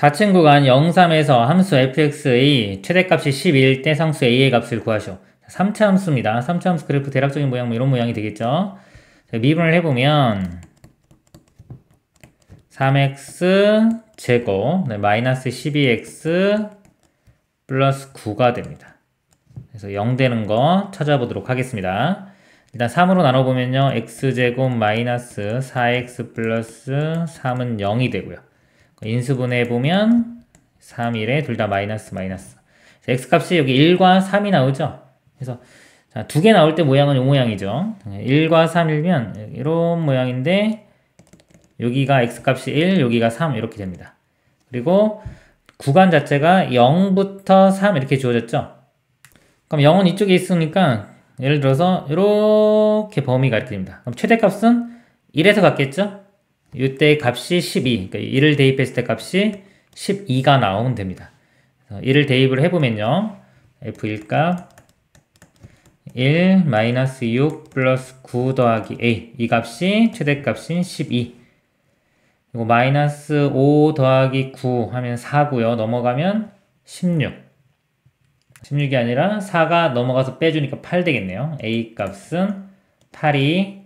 닫힌 구간 0, 3에서 함수 fx의 최대값이 11 때 상수 a의 값을 구하시오. 3차 함수입니다. 3차 함수 그래프 대략적인 모양 뭐 이런 모양이 되겠죠. 미분을 해보면 3x 제곱 마이너스 12x 플러스 9가 됩니다. 그래서 0 되는 거 찾아보도록 하겠습니다. 일단 3으로 나눠보면요. x제곱 마이너스 4x 플러스 3은 0이 되고요. 인수분해해보면 3, 1에 둘 다 마이너스 마이너스. x값이 여기 1과 3이 나오죠. 그래서 두 개 나올 때 모양은 이 모양이죠. 1과 3이면 이런 모양인데 여기가 x값이 1, 여기가 3 이렇게 됩니다. 그리고 구간 자체가 0부터 3 이렇게 주어졌죠. 그럼 0은 이쪽에 있으니까 예를 들어서 이렇게 범위가 이렇게 됩니다. 그럼 최대값은 1에서 갔겠죠? 이때 값이 12, 그러니까 1을 대입했을 때 값이 12가 나오면 됩니다. 1을 대입을 해보면요. f1값 1 마이너스 6 플러스 9 더하기 a, 이 값이 최대값인 12. 그리고 마이너스 5 더하기 9 하면 4고요. 넘어가면 16. 16이 아니라 4가 넘어가서 빼주니까 8 되겠네요. a 값은 8이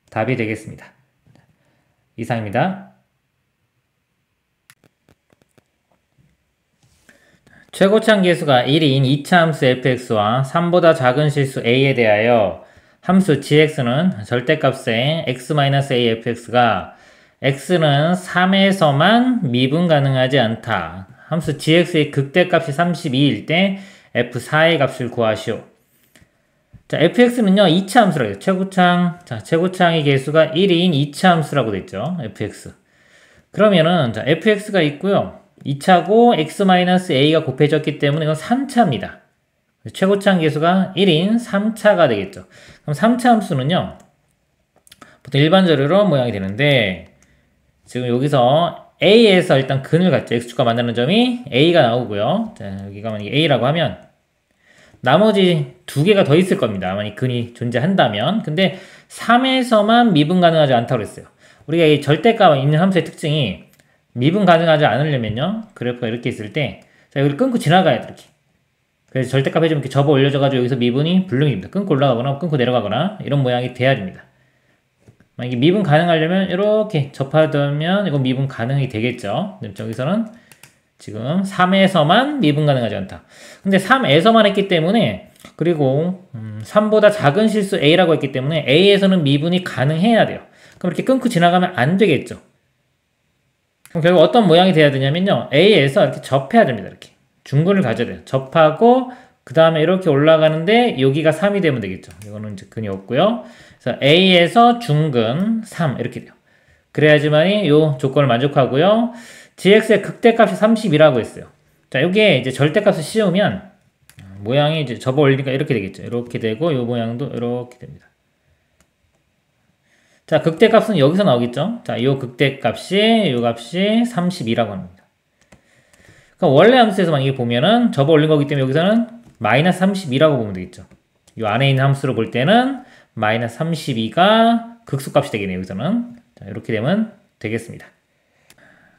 답이 되겠습니다. 이상입니다. 최고참 계수가 1인 2차 함수 fx와 3보다 작은 실수 a에 대하여 함수 gx는 절대값의 x-a fx가 x는 3에서만 미분 가능하지 않다. 함수 gx의 극대값이 32일 때 f4의 값을 구하시오. 자, fx는요, 2차 함수라고 해요. 최고창. 자, 최고창의 개수가 1인 2차 함수라고 됐죠. fx. 그러면은, 자, fx가 있고요. 2차고 x-a가 곱해졌기 때문에 이건 3차입니다. 최고창 개수가 1인 3차가 되겠죠. 그럼 3차 함수는요, 보통 일반적으로 이런 모양이 되는데, 지금 여기서 a에서 일단 근을 갖죠. x축과 만나는 점이 a가 나오고요. 자, 여기가 만약에 a라고 하면, 나머지 두 개가 더 있을 겁니다. 만약 근이 존재한다면. 근데 3에서만 미분 가능하지 않다고 그랬어요. 우리가 이 절대값 있는 함수의 특징이 미분 가능하지 않으려면요. 그래프가 이렇게 있을 때, 자, 여기를 끊고 지나가야 돼, 이렇게. 그래서 절대값 해주면 이렇게 접어 올려져가지고 여기서 미분이 불능입니다. 끊고 올라가거나 끊고 내려가거나 이런 모양이 돼야 됩니다. 만약에 미분 가능하려면 이렇게 접하면 이건 미분 가능이 되겠죠. 여기서는 지금 3에서만 미분 가능하지 않다. 근데 3에서만 했기 때문에, 그리고 3보다 작은 실수 a라고 했기 때문에 a에서는 미분이 가능해야 돼요. 그럼 이렇게 끊고 지나가면 안 되겠죠. 그럼 결국 어떤 모양이 돼야 되냐면요. a에서 이렇게 접해야 됩니다. 이렇게 중근을 가져야 돼요. 접하고 그 다음에 이렇게 올라가는데 여기가 3이 되면 되겠죠. 이거는 이제 근이 없고요. 그래서 a에서 중근 3 이렇게 돼요. 그래야지만이 요 조건을 만족하고요. gx의 극대값이 30이라고 했어요. 자, 여기에 이제 절대값을 씌우면 모양이 이제 접어 올리니까 이렇게 되겠죠. 이렇게 되고 요 모양도 이렇게 됩니다. 자, 극대값은 여기서 나오겠죠. 자, 요 극대값이 요 값이 32라고 합니다. 그럼 원래 함수에서 만약에 보면은 접어 올린 거기 때문에 여기서는 마이너스 32라고 보면 되겠죠. 요 안에 있는 함수로 볼 때는 마이너스 32가 극소값이 되겠네요. 여기서는. 자, 이렇게 되면 되겠습니다.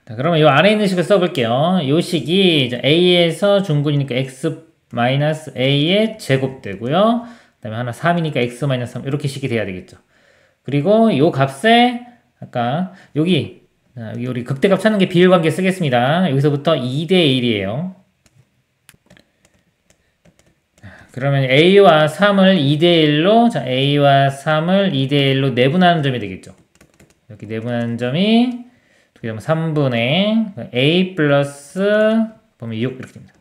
자, 그러면 이 안에 있는 식을 써볼게요. 이 식이 a에서 중근이니까 x-a의 제곱 되고요. 그 다음에 하나 3이니까 x-3 이렇게 식이 돼야 되겠죠. 그리고 이 값에 아까 여기 우리 극대값 찾는 게 비율관계 쓰겠습니다. 여기서부터 2대 1이에요. 그러면 a와 3을 2대 1로, 자, a와 3을 2대 1로 내분하는 점이 되겠죠. 이렇게 내분하는 점이 그러면 3분의 a 플러스 보면 6 이렇게 됩니다.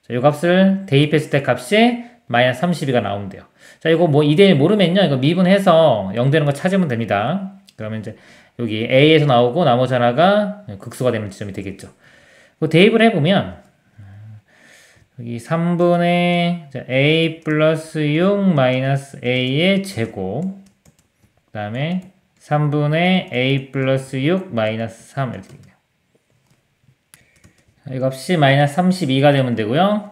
자, 이 값을 대입했을 때 값이 마이너스 32가 나오면 돼요. 자, 이거 뭐 2대1 모르면요. 이거 미분해서 0 되는 거 찾으면 됩니다. 그러면 이제 여기 a에서 나오고 나머지 하나가 극소가 되는 지점이 되겠죠. 대입을 해보면 여기 3분의 a 플러스 6 마이너스 a의 제곱 그 다음에 3분의 a 플러스 6 마이너스 3 이렇게 됩니다. 이 값이 마이너스 32가 되면 되고요.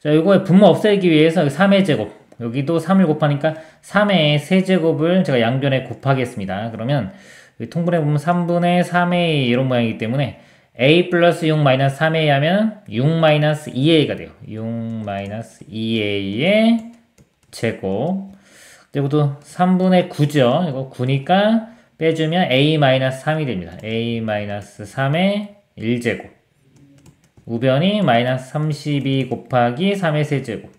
자, 이거의 분모 없애기 위해서 3의 제곱 여기도 3을 곱하니까 3의 세제곱을 제가 양변에 곱하겠습니다. 그러면 통분해 보면 3분의 3의 이런 모양이기 때문에 a 플러스 6 마이너스 3a 하면 6 마이너스 2a가 돼요. 6 마이너스 2a의 제곱. 이것도 3분의 9죠. 이거 9니까 빼주면 a 마이너스 3이 됩니다. a 마이너스 3의 1제곱. 우변이 마이너스 32 곱하기 3의 세제곱.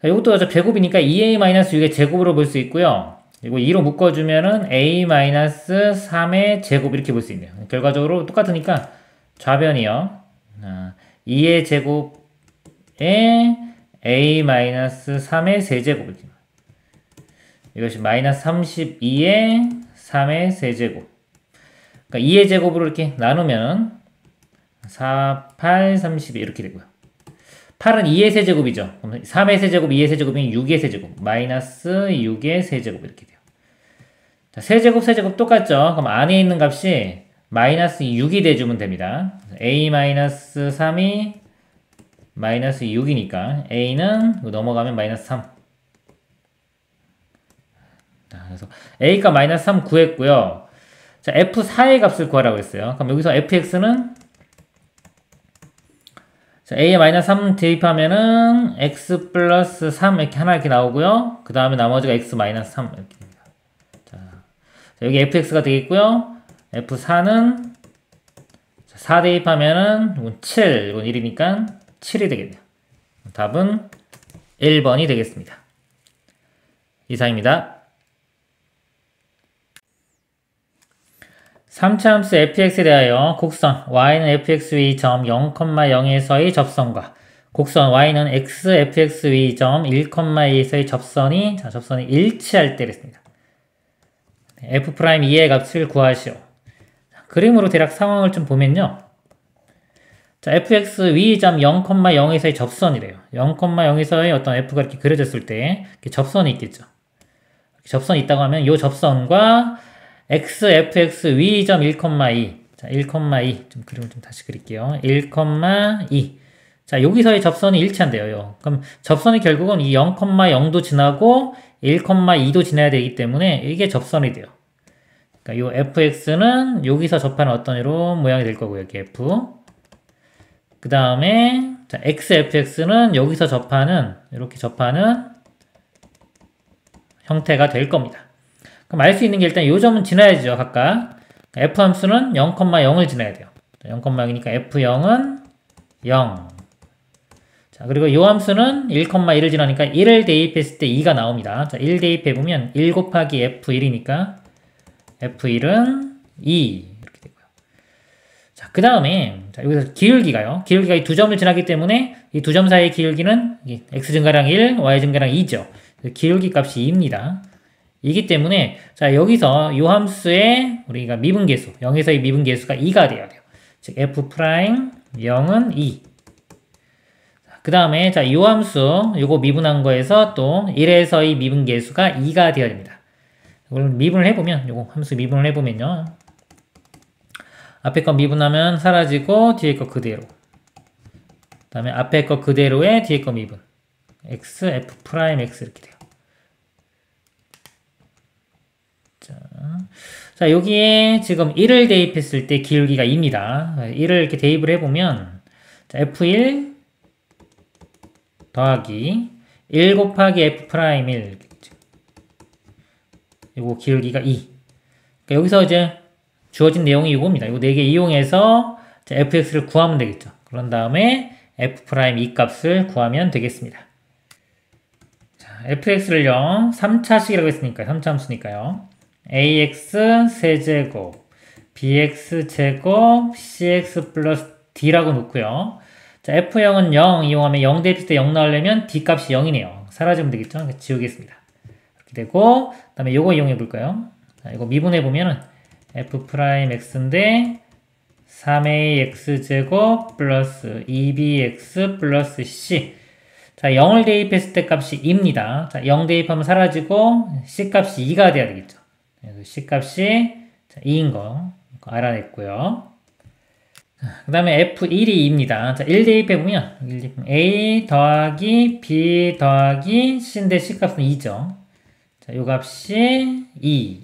이것도 제곱이니까 2a 마이너스 6의 제곱으로 볼 수 있고요. 그리고 2로 묶어주면은 a 마이너스 3의 제곱 이렇게 볼 수 있네요. 결과적으로 똑같으니까 좌변이요. 2의 제곱에 a 마이너스 3의 세제곱. 이것이 마이너스 32의 3의 세제곱. 그러니까 2의 제곱으로 이렇게 나누면 4, 8, 32 이렇게 되고요. 8은 2의 세제곱이죠. 그럼 3의 세제곱, 2의 세제곱이면 6의 세제곱. 마이너스 6의 세제곱 이렇게 돼요. 자, 세제곱, 세제곱 똑같죠? 그럼 안에 있는 값이 마이너스 6이 돼주면 됩니다. a 마이너스 3이 마이너스 6이니까 a는 넘어가면 마이너스 3. 자, 그래서 a가 마이너스 3 구했고요. 자, f4의 값을 구하라고 했어요. 그럼 여기서 fx는 자, a에 마이너스 3 대입하면은 x 플러스 3 이렇게 하나 이렇게 나오고요. 그 다음에 나머지가 x 마이너스 3 이렇게 됩니다. 자, 여기 fx가 되겠고요. f4는 4 대입하면은 이건 7, 이건 1이니까 7이 되겠네요. 답은 1번이 되겠습니다. 이상입니다. 3차 함수 fx에 대하여 곡선 y는 fx 위 점 0,0에서의 접선과 곡선 y는 x fx 위 점 1,2에서의 접선이 일치할 때 그랬습니다. f'2의 값을 구하시오. 그림으로 대략 상황을 좀 보면요. 자, fx 위 점 0,0에서의 접선이래요. 0,0에서의 어떤 f가 이렇게 그려졌을 때 이렇게 접선이 있겠죠. 접선이 있다고 하면 이 접선과 x, fx 위 점 1,2. 자, 1,2. 좀 그림을 좀 다시 그릴게요. 1,2. 자, 여기서의 접선이 일치한대요. 그럼 접선이 결국은 이 0,0도 지나고 1,2도 지나야 되기 때문에 이게 접선이 돼요. 그러니까 이 fx는 여기서 접하는 어떤 이런 모양이 될 거고요. 여기 f. 그 다음에 자, xfx는 여기서 접하는 이렇게 접하는 형태가 될 겁니다. 그럼 알 수 있는 게 일단 이 점은 지나야죠. 각각. f 함수는 0,0을 지나야 돼요. 0,0이니까 f0은 0. 자, 그리고 이 함수는 1,1을 지나니까 1을 대입했을 때 2가 나옵니다. 자, 1 대입해보면 1 곱하기 f1이니까 f1은 2. 이렇게 되고요. 자, 그 다음에 여기서 기울기가요. 기울기가 이 두 점을 지나기 때문에 이 두 점 사이의 기울기는 x 증가량 1, y 증가량 2죠. 기울기 값이 2입니다. 이기 때문에 자, 여기서 이 함수의 우리가 미분계수 0에서의 미분계수가 2가 돼야 돼요. 즉 f' 0은 2. 그 다음에 자, 이 함수 요거 미분한 거에서 또 1에서의 미분계수가 2가 되어야 됩니다. 이걸 미분을 해보면 요거 함수 미분을 해보면요. 앞에 거 미분하면 사라지고 뒤에 거 그대로. 그 다음에 앞에 거 그대로에 뒤에 거 미분. x, f', x 이렇게 돼요. 자, 여기에 지금 1을 대입했을 때 기울기가 2입니다. 1을 이렇게 대입을 해보면 자, f1 더하기 1 곱하기 f'1 요거 기울기가 2. 그러니까 여기서 이제 주어진 내용이 이겁니다. 요 4개 이용해서 자, fx를 구하면 되겠죠. 그런 다음에 f'2 값을 구하면 되겠습니다. 자, fx를요 3차식이라고 했으니까요. 3차 함수니까요. ax 세제곱 bx 제곱 cx 플러스 d라고 놓고요. 자, f0은 0 이용하면 0 대입했을 때 0 나오려면 d 값이 0이네요. 사라지면 되겠죠. 그러니까 지우겠습니다. 이렇게 되고 그 다음에 요거 이용해 볼까요? 자, 이거 미분해 보면은 f'x인데 3ax 제곱 플러스 2bx 플러스 c. 자, 0을 대입했을 때 값이 2입니다. 자, 0 대입하면 사라지고 c 값이 2가 돼야 되겠죠. 그래서 c 값이 2인 거 알아냈고요. 그 다음에 f1이 2입니다. 자, 1 대입해보면 a 더하기 b 더하기 c인데 c 값은 2죠. 자, 요 값이 2.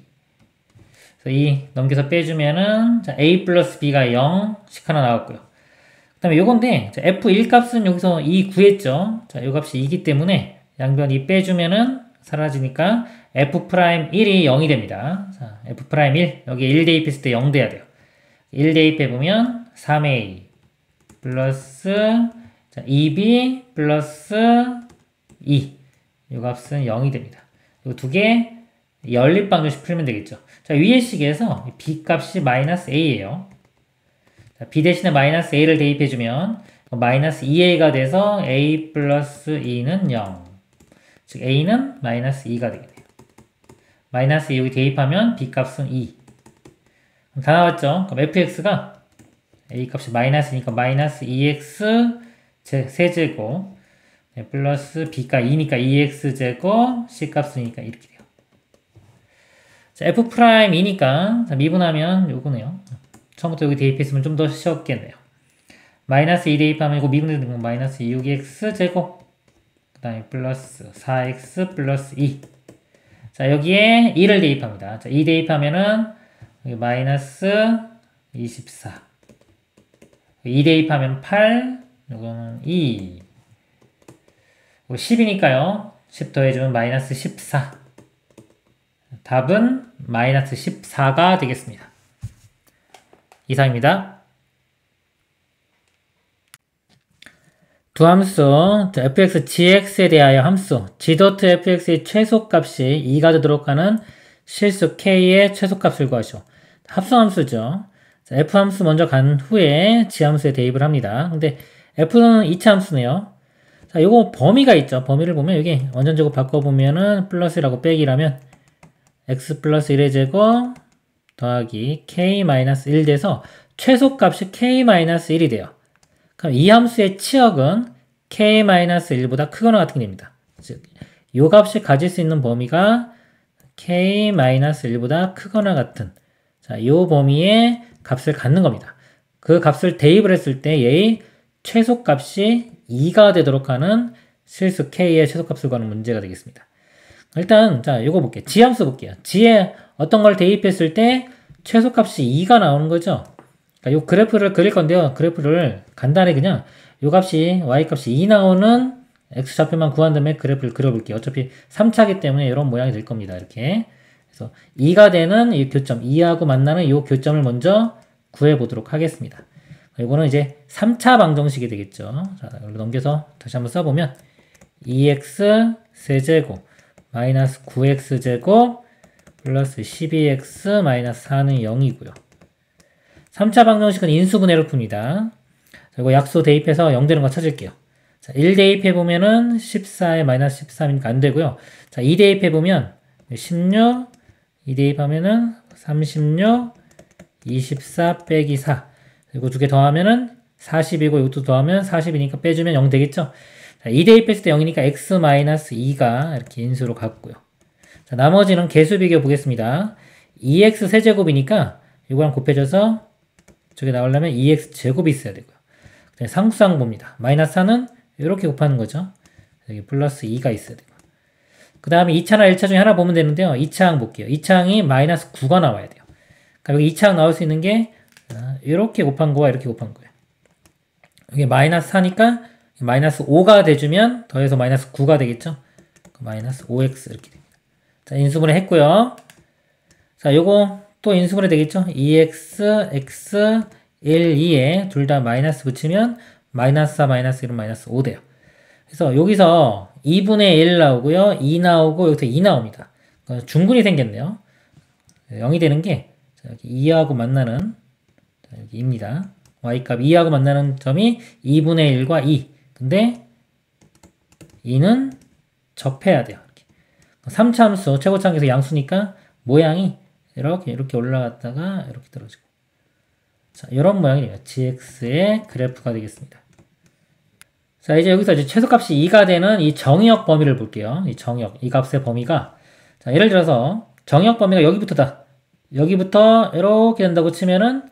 그래서 2 넘겨서 빼주면은, 자, a 플러스 b가 0씩 하나 나왔고요. 그 다음에 요건데, 자, f1 값은 여기서 2 구했죠. 자, 요 값이 2기 때문에 양변 2 빼주면은 사라지니까 f'1이 0이 됩니다. 자, f'1, 여기 1 대입했을 때 0 돼야 돼요. 1 대입해보면 3a 플러스, 자, 2b 플러스 2. 요 값은 0이 됩니다. 요 두 개 연립방정식 풀면 되겠죠. 자, 위의 식에서 b 값이 마이너스 a예요. 자, b 대신에 마이너스 a를 대입해주면 마이너스 2a가 돼서 a 플러스 2는 0. 즉 a는 마이너스 2가 되겠네요. 마이너스 2 여기 대입하면 b 값은 2. 다 나왔죠? 그럼 fx가 a 값이 마이너스니까 마이너스 2x 세제곱 플러스 b가 2니까 2x제곱 c 값이니까 이렇게 돼요. 자, f'2니까 미분하면 요거네요. 처음부터 여기 대입했으면 좀 더 쉬웠겠네요. 마이너스 2 대입하면 이거 미분되는 건 마이너스 6x제곱 그 다음에 플러스 4x 플러스 2. 자, 여기에 2를 대입합니다. 자, 2 대입하면은 여기 마이너스 24. 2 대입하면 8. 이거는 2. 10이니까요. 10 더해주면 마이너스 14. 답은 마이너스 14가 되겠습니다. 이상입니다. 두 함수, fx gx에 대하여 함수 g.fx의 최소값이 2가 되도록 하는 실수 k의 최소값을 구하시오. 합성함수죠. f함수 먼저 간 후에 g함수에 대입을 합니다. 근데 f는 2차 함수네요. 자, 요거 범위가 있죠. 범위를 보면 여기 원전제곱 바꿔보면은 플러스라고 빼기라면 x 플러스 1의 제곱 더하기 k-1 돼서 최소값이 k-1이 돼요. 그럼 이 함수의 치역은 k-1보다 크거나 같은 게 됩니다. 즉, 요 값이 가질 수 있는 범위가 k-1보다 크거나 같은, 자, 요 범위의 값을 갖는 겁니다. 그 값을 대입을 했을 때 얘의 최소값이 2가 되도록 하는 실수 k의 최소값을 구하는 문제가 되겠습니다. 일단, 자, 요거 볼게요. g함수 볼게요. g에 어떤 걸 대입했을 때 최소값이 2가 나오는 거죠. 그러니까 요 그래프를 그릴 건데요. 그래프를 간단히 그냥 요 값이 y값이 2 나오는 x좌표만 구한 다음에 그래프를 그려볼게요. 어차피 3차기 때문에 이런 모양이 될 겁니다. 이렇게. 그래서 2가 되는 이 교점, 2하고 만나는 이 교점을 먼저 구해보도록 하겠습니다. 이거는 이제 3차 방정식이 되겠죠. 자, 여기로 넘겨서 다시 한번 써보면 2x 세제곱 마이너스 9x제곱 플러스 12x 마이너스 4는 0이고요. 3차 방정식은 인수분해를 풉니다. 그리고 약수 대입해서 0 되는 거 찾을게요. 자, 1 대입해보면은 14에 마이너스 13이니까 안 되고요. 자, 2 대입해보면 16, 2 대입하면은 36, 24 빼기 4. 그리고 두 개 더하면은 40이고 이것도 더하면 40이니까 빼주면 0 되겠죠? 자, 2 대입했을 때 0이니까 x 마이너스 2가 이렇게 인수로 갔고요. 자, 나머지는 개수 비교 보겠습니다. 2x 세제곱이니까 이거랑 곱해져서 저게 나오려면 2x 제곱이 있어야 되고요. 상수항 봅니다. 마이너스 4는 이렇게 곱하는 거죠. 여기 플러스 2가 있어야 되고. 그 다음에 2차나 1차 중에 하나 보면 되는데요. 2차항 볼게요. 2차항이 마이너스 9가 나와야 돼요. 그러니까 여기 2차항 나올 수 있는 게 이렇게 곱한 거와 이렇게 곱한 거예요. 이게 마이너스 4니까 마이너스 5가 돼주면 더해서 마이너스 9가 되겠죠. 마이너스 5x 이렇게 됩니다. 자, 인수분해 했고요. 자, 요거 또 인수분해 되겠죠. 2x, x, 1, 2에 둘 다 마이너스 붙이면 마이너스 4, 마이너스 1은 마이너스 5 돼요. 그래서 여기서 2분의 1 나오고요. 2 나오고 여기서 2 나옵니다. 중근이 생겼네요. 0이 되는 게 여기 2하고 만나는 여기 2입니다. y값 2하고 만나는 점이 2분의 1과 2. 근데 2는 접해야 돼요. 이렇게. 3차 함수 최고차항에서 양수니까 모양이 이렇게 올라갔다가 이렇게 떨어지고. 자, 이런 모양이 돼요. gx의 그래프가 되겠습니다. 자, 이제 여기서 이제 최소값이 2가 되는 이 정의역 범위를 볼게요. 이 정의역, 이 값의 범위가. 자, 예를 들어서 정의역 범위가 여기부터다. 여기부터 이렇게 된다고 치면은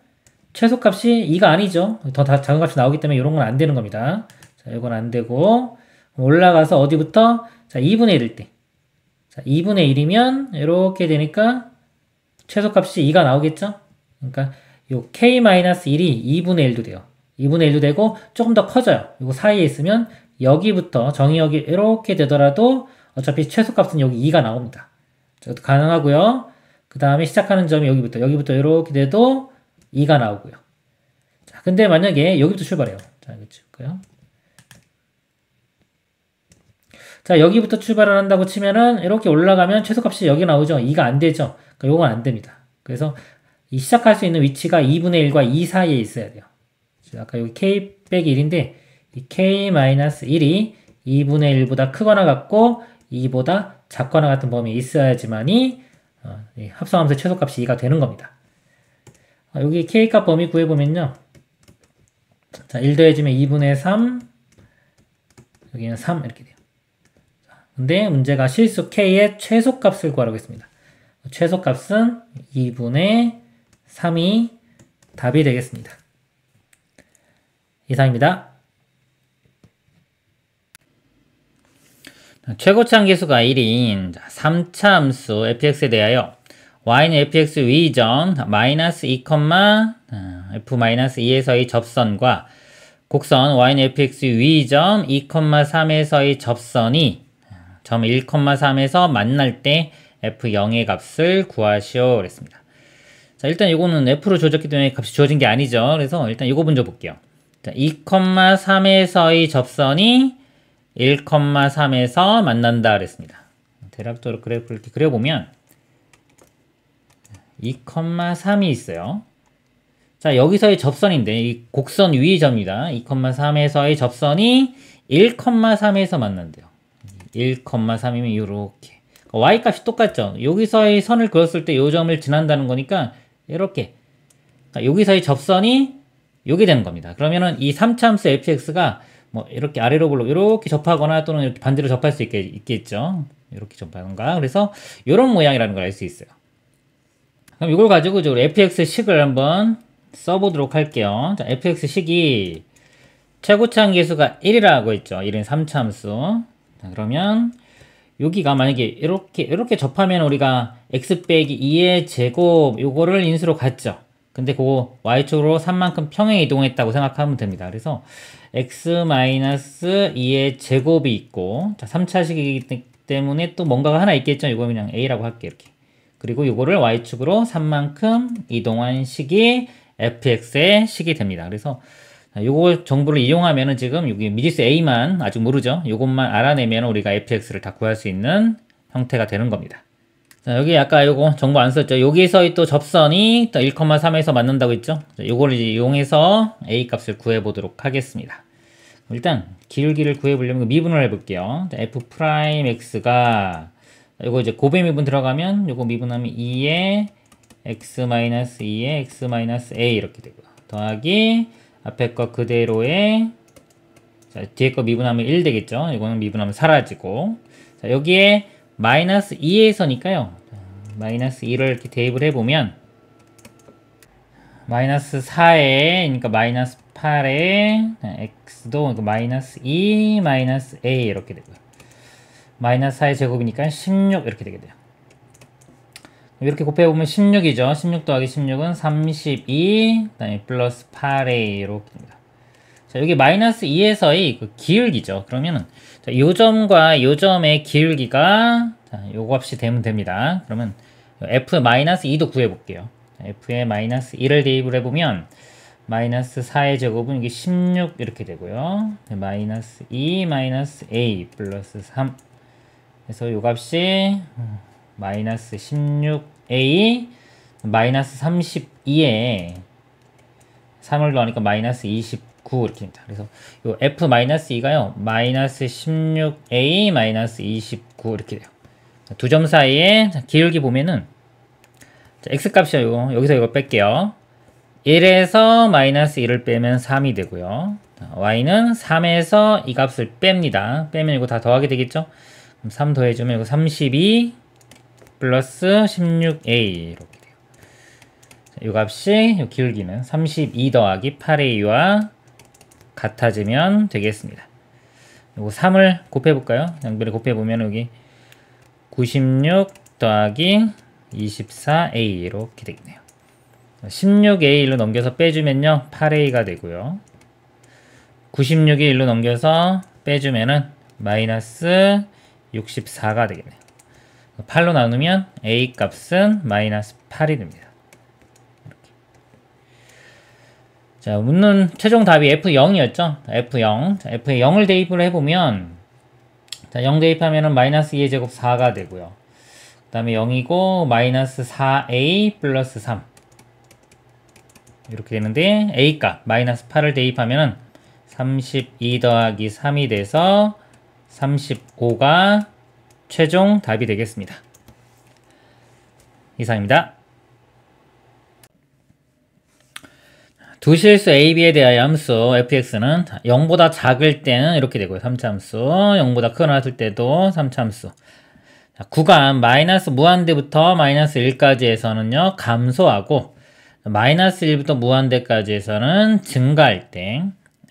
최소값이 2가 아니죠. 더 작은 값이 나오기 때문에 이런 건 안 되는 겁니다. 자, 이건 안 되고 올라가서 어디부터? 자, 2분의 1일 때. 자, 2분의 1이면 이렇게 되니까 최소값이 2가 나오겠죠? 그러니까 요 k-1이 2분의 1도 돼요. 2분의 1도 되고 조금 더 커져요. 요거 사이에 있으면 여기부터 정의역이 이렇게 되더라도 어차피 최소값은 여기 2가 나옵니다. 저것도 가능하고요. 그 다음에 시작하는 점이 여기부터 이렇게 돼도 2가 나오고요. 자, 근데 만약에 여기부터 출발해요. 자, 이거 찍을까요? 자, 여기부터 출발을 한다고 치면은 이렇게 올라가면 최소값이 여기 나오죠. 2가 안 되죠. 그러니까 요건 안 됩니다. 그래서 이 시작할 수 있는 위치가 2분의 1과 2 사이에 있어야 돼요. 아까 여기 k-1인데 이 k-1이 2분의 1보다 크거나 같고 2보다 작거나 같은 범위에 있어야지만이 합성함수의 최소값이 2가 되는 겁니다. 여기 k값 범위 구해보면요. 자, 1 더해주면 2분의 3, 여기는 3 이렇게 돼요. 근데 문제가 실수 k의 최소값을 구하라고 했습니다. 최소값은 2분의 3이 답이 되겠습니다. 이상입니다. 최고차 함수가 1인 3차 함수 fx에 대하여 y는 fx 위전 마이너스 2, f-2에서의 접선과 곡선 y는 fx 위점 2, 3에서의 접선이 점 1, 3에서 만날 때 f0의 값을 구하시오 그랬습니다. 자, 일단 이거는 f로 주어졌기 때문에 값이 주어진 게 아니죠. 그래서 일단 이거 먼저 볼게요. 자, 2, 3에서의 접선이 1, 3에서 만난다 그랬습니다. 대략적으로 그래프를 이렇게 그려보면 2, 3이 있어요. 자, 여기서의 접선인데 이 곡선 위의 점입니다. 2, 3에서의 접선이 1, 3에서 만난대요. 1, 3이면 이렇게 y값이 똑같죠. 여기서의 선을 그었을 때 이 점을 지난다는 거니까 이렇게 여기서의 접선이 요게 되는 겁니다. 그러면은 이 3차 함수 fx가 뭐 이렇게 아래로 볼록 이렇게 접하거나 또는 이렇게 반대로 접할 수 있겠죠. 이렇게 접하던가. 그래서 이런 모양이라는 걸 알 수 있어요. 그럼 이걸 가지고 우리 fx식을 한번 써보도록 할게요. 자, fx식이 최고차 함수가 1이라고 했죠. 1은 3차 함수. 자, 그러면 여기가 만약에 이렇게 접하면 우리가 x 빼기 2의 제곱 요거를 인수로 갔죠. 근데 그거 y축으로 3만큼 평행 이동했다고 생각하면 됩니다. 그래서 x-2의 제곱이 있고, 자, 3차식이기 때문에 또 뭔가가 하나 있겠죠. 이거 그냥 a라고 할게요. 이렇게. 그리고 요거를 y축으로 3만큼 이동한 식이 fx의 식이 됩니다. 그래서 요거 정보를 이용하면은 지금 여기 미지수 a만 아직 모르죠. 요것만 알아내면 우리가 fx를 다 구할 수 있는 형태가 되는 겁니다. 자, 여기 아까 요거 정보 안 썼죠. 여기서의 또 접선이 또 1, 3에서 만난다고 했죠. 자, 요거를 이용해서 a 값을 구해보도록 하겠습니다. 일단 기울기를 구해보려면 미분을 해볼게요. 자, f'x가 요거 이제 곱의 미분 들어가면 요거 미분하면 2의 x-2의 x-a 이렇게 되고요. 더하기 앞에 거 그대로의 자, 뒤에 거 미분하면 1 되겠죠. 이거는 미분하면 사라지고 자, 여기에 마이너스 2에서니까요. 마이너스 2를 이렇게 대입을 해보면 마이너스 4에 그러니까 마이너스 8에 x도 그러니까 마이너스 2 마이너스 a 이렇게 되고요. 마이너스 4의 제곱이니까 16 이렇게 되게 돼요. 이렇게 곱해보면 16이죠. 16 더하기 16은 32 그다음에 플러스 8a 이렇게 됩니다. 자, 여기 마이너스 2에서의 그 기울기죠. 그러면은 자, 요 점과 요 점의 기울기가 자, 요 값이 되면 됩니다. 그러면 f-2도 구해볼게요. f에 마이너스 2를 대입을 해보면 마이너스 4의 제곱은 이게 16 이렇게 되고요. 마이너스 2 마이너스 a 플러스 3 그래서 요 값이 마이너스 16a 마이너스 32에 3을 더하니까 마이너스 29 이렇게 됩니다. 그래서 요 f-2가요 마이너스 16a 마이너스 29 이렇게 돼요. 두 점 사이에 기울기 보면은 자, x값이요. 여기서 이거 뺄게요. 1에서 마이너스 1을 빼면 3이 되고요. 자, y는 3에서 이 값을 뺍니다. 빼면 이거 다 더하게 되겠죠? 그럼 3 더해주면 이거 32 플러스 16a 이렇게 돼요. 자, 이 값이 이 기울기는 32 더하기 8a와 같아지면 되겠습니다. 이거 3을 곱해볼까요? 양변에 곱해보면 여기 96 더하기 24A 이렇게 되겠네요. 16A 1로 넘겨서 빼주면요 8A가 되고요. 96에 1로 넘겨서 빼주면은 마이너스 64가 되겠네요. 8로 나누면 A 값은 마이너스 8이 됩니다. 이렇게. 자, 묻는 최종 답이 F0이었죠. F0. 자, F에 0을 대입을 해보면, 자, 0 대입하면은 마이너스 2의 제곱 4가 되고요. 그 다음에 0이고, 마이너스 4A 플러스 3. 이렇게 되는데, A 값, 마이너스 8을 대입하면은 32 더하기 3이 돼서 35가 최종 답이 되겠습니다. 이상입니다. 두 실수 A, B에 대하여 함수 fx는 0보다 작을 때는 이렇게 되고요. 3차 함수. 0보다 크거나 같을 때도 3차 함수. 구간 마이너스 무한대부터 마이너스 1까지에서는요. 감소하고 마이너스 1부터 무한대까지에서는 증가할 때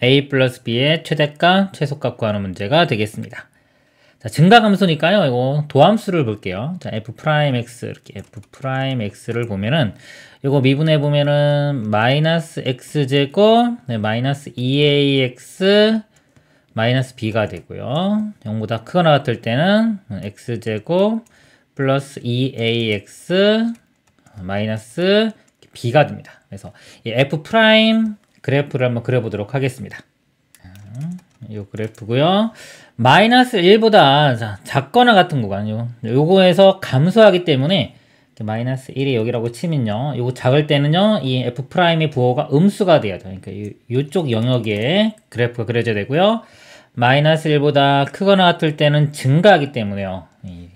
A 플러스 B의 최대값, 최소값 구하는 문제가 되겠습니다. 자, 증가 감소니까요. 이거 도함수를 볼게요. 자, F'X 이렇게 F'X를 보면은 이거 미분해 보면은 마이너스 X제곱 마이너스 2AX 마이너스 B가 되고요. 0보다 크거나 같을 때는 X제곱 플러스 2AX 마이너스 B가 됩니다. 그래서 이 F' 그래프를 한번 그려보도록 하겠습니다. 이 그래프고요. 마이너스 1보다 작거나 같은 구간요. 요거에서 감소하기 때문에 마이너스 1이 여기라고 치면요. 요거 작을 때는요. 이 F'의 부호가 음수가 돼야 돼요. 그러니까 요쪽 영역에 그래프가 그려져야 되고요. 마이너스 1보다 크거나 같을 때는 증가하기 때문에요. 이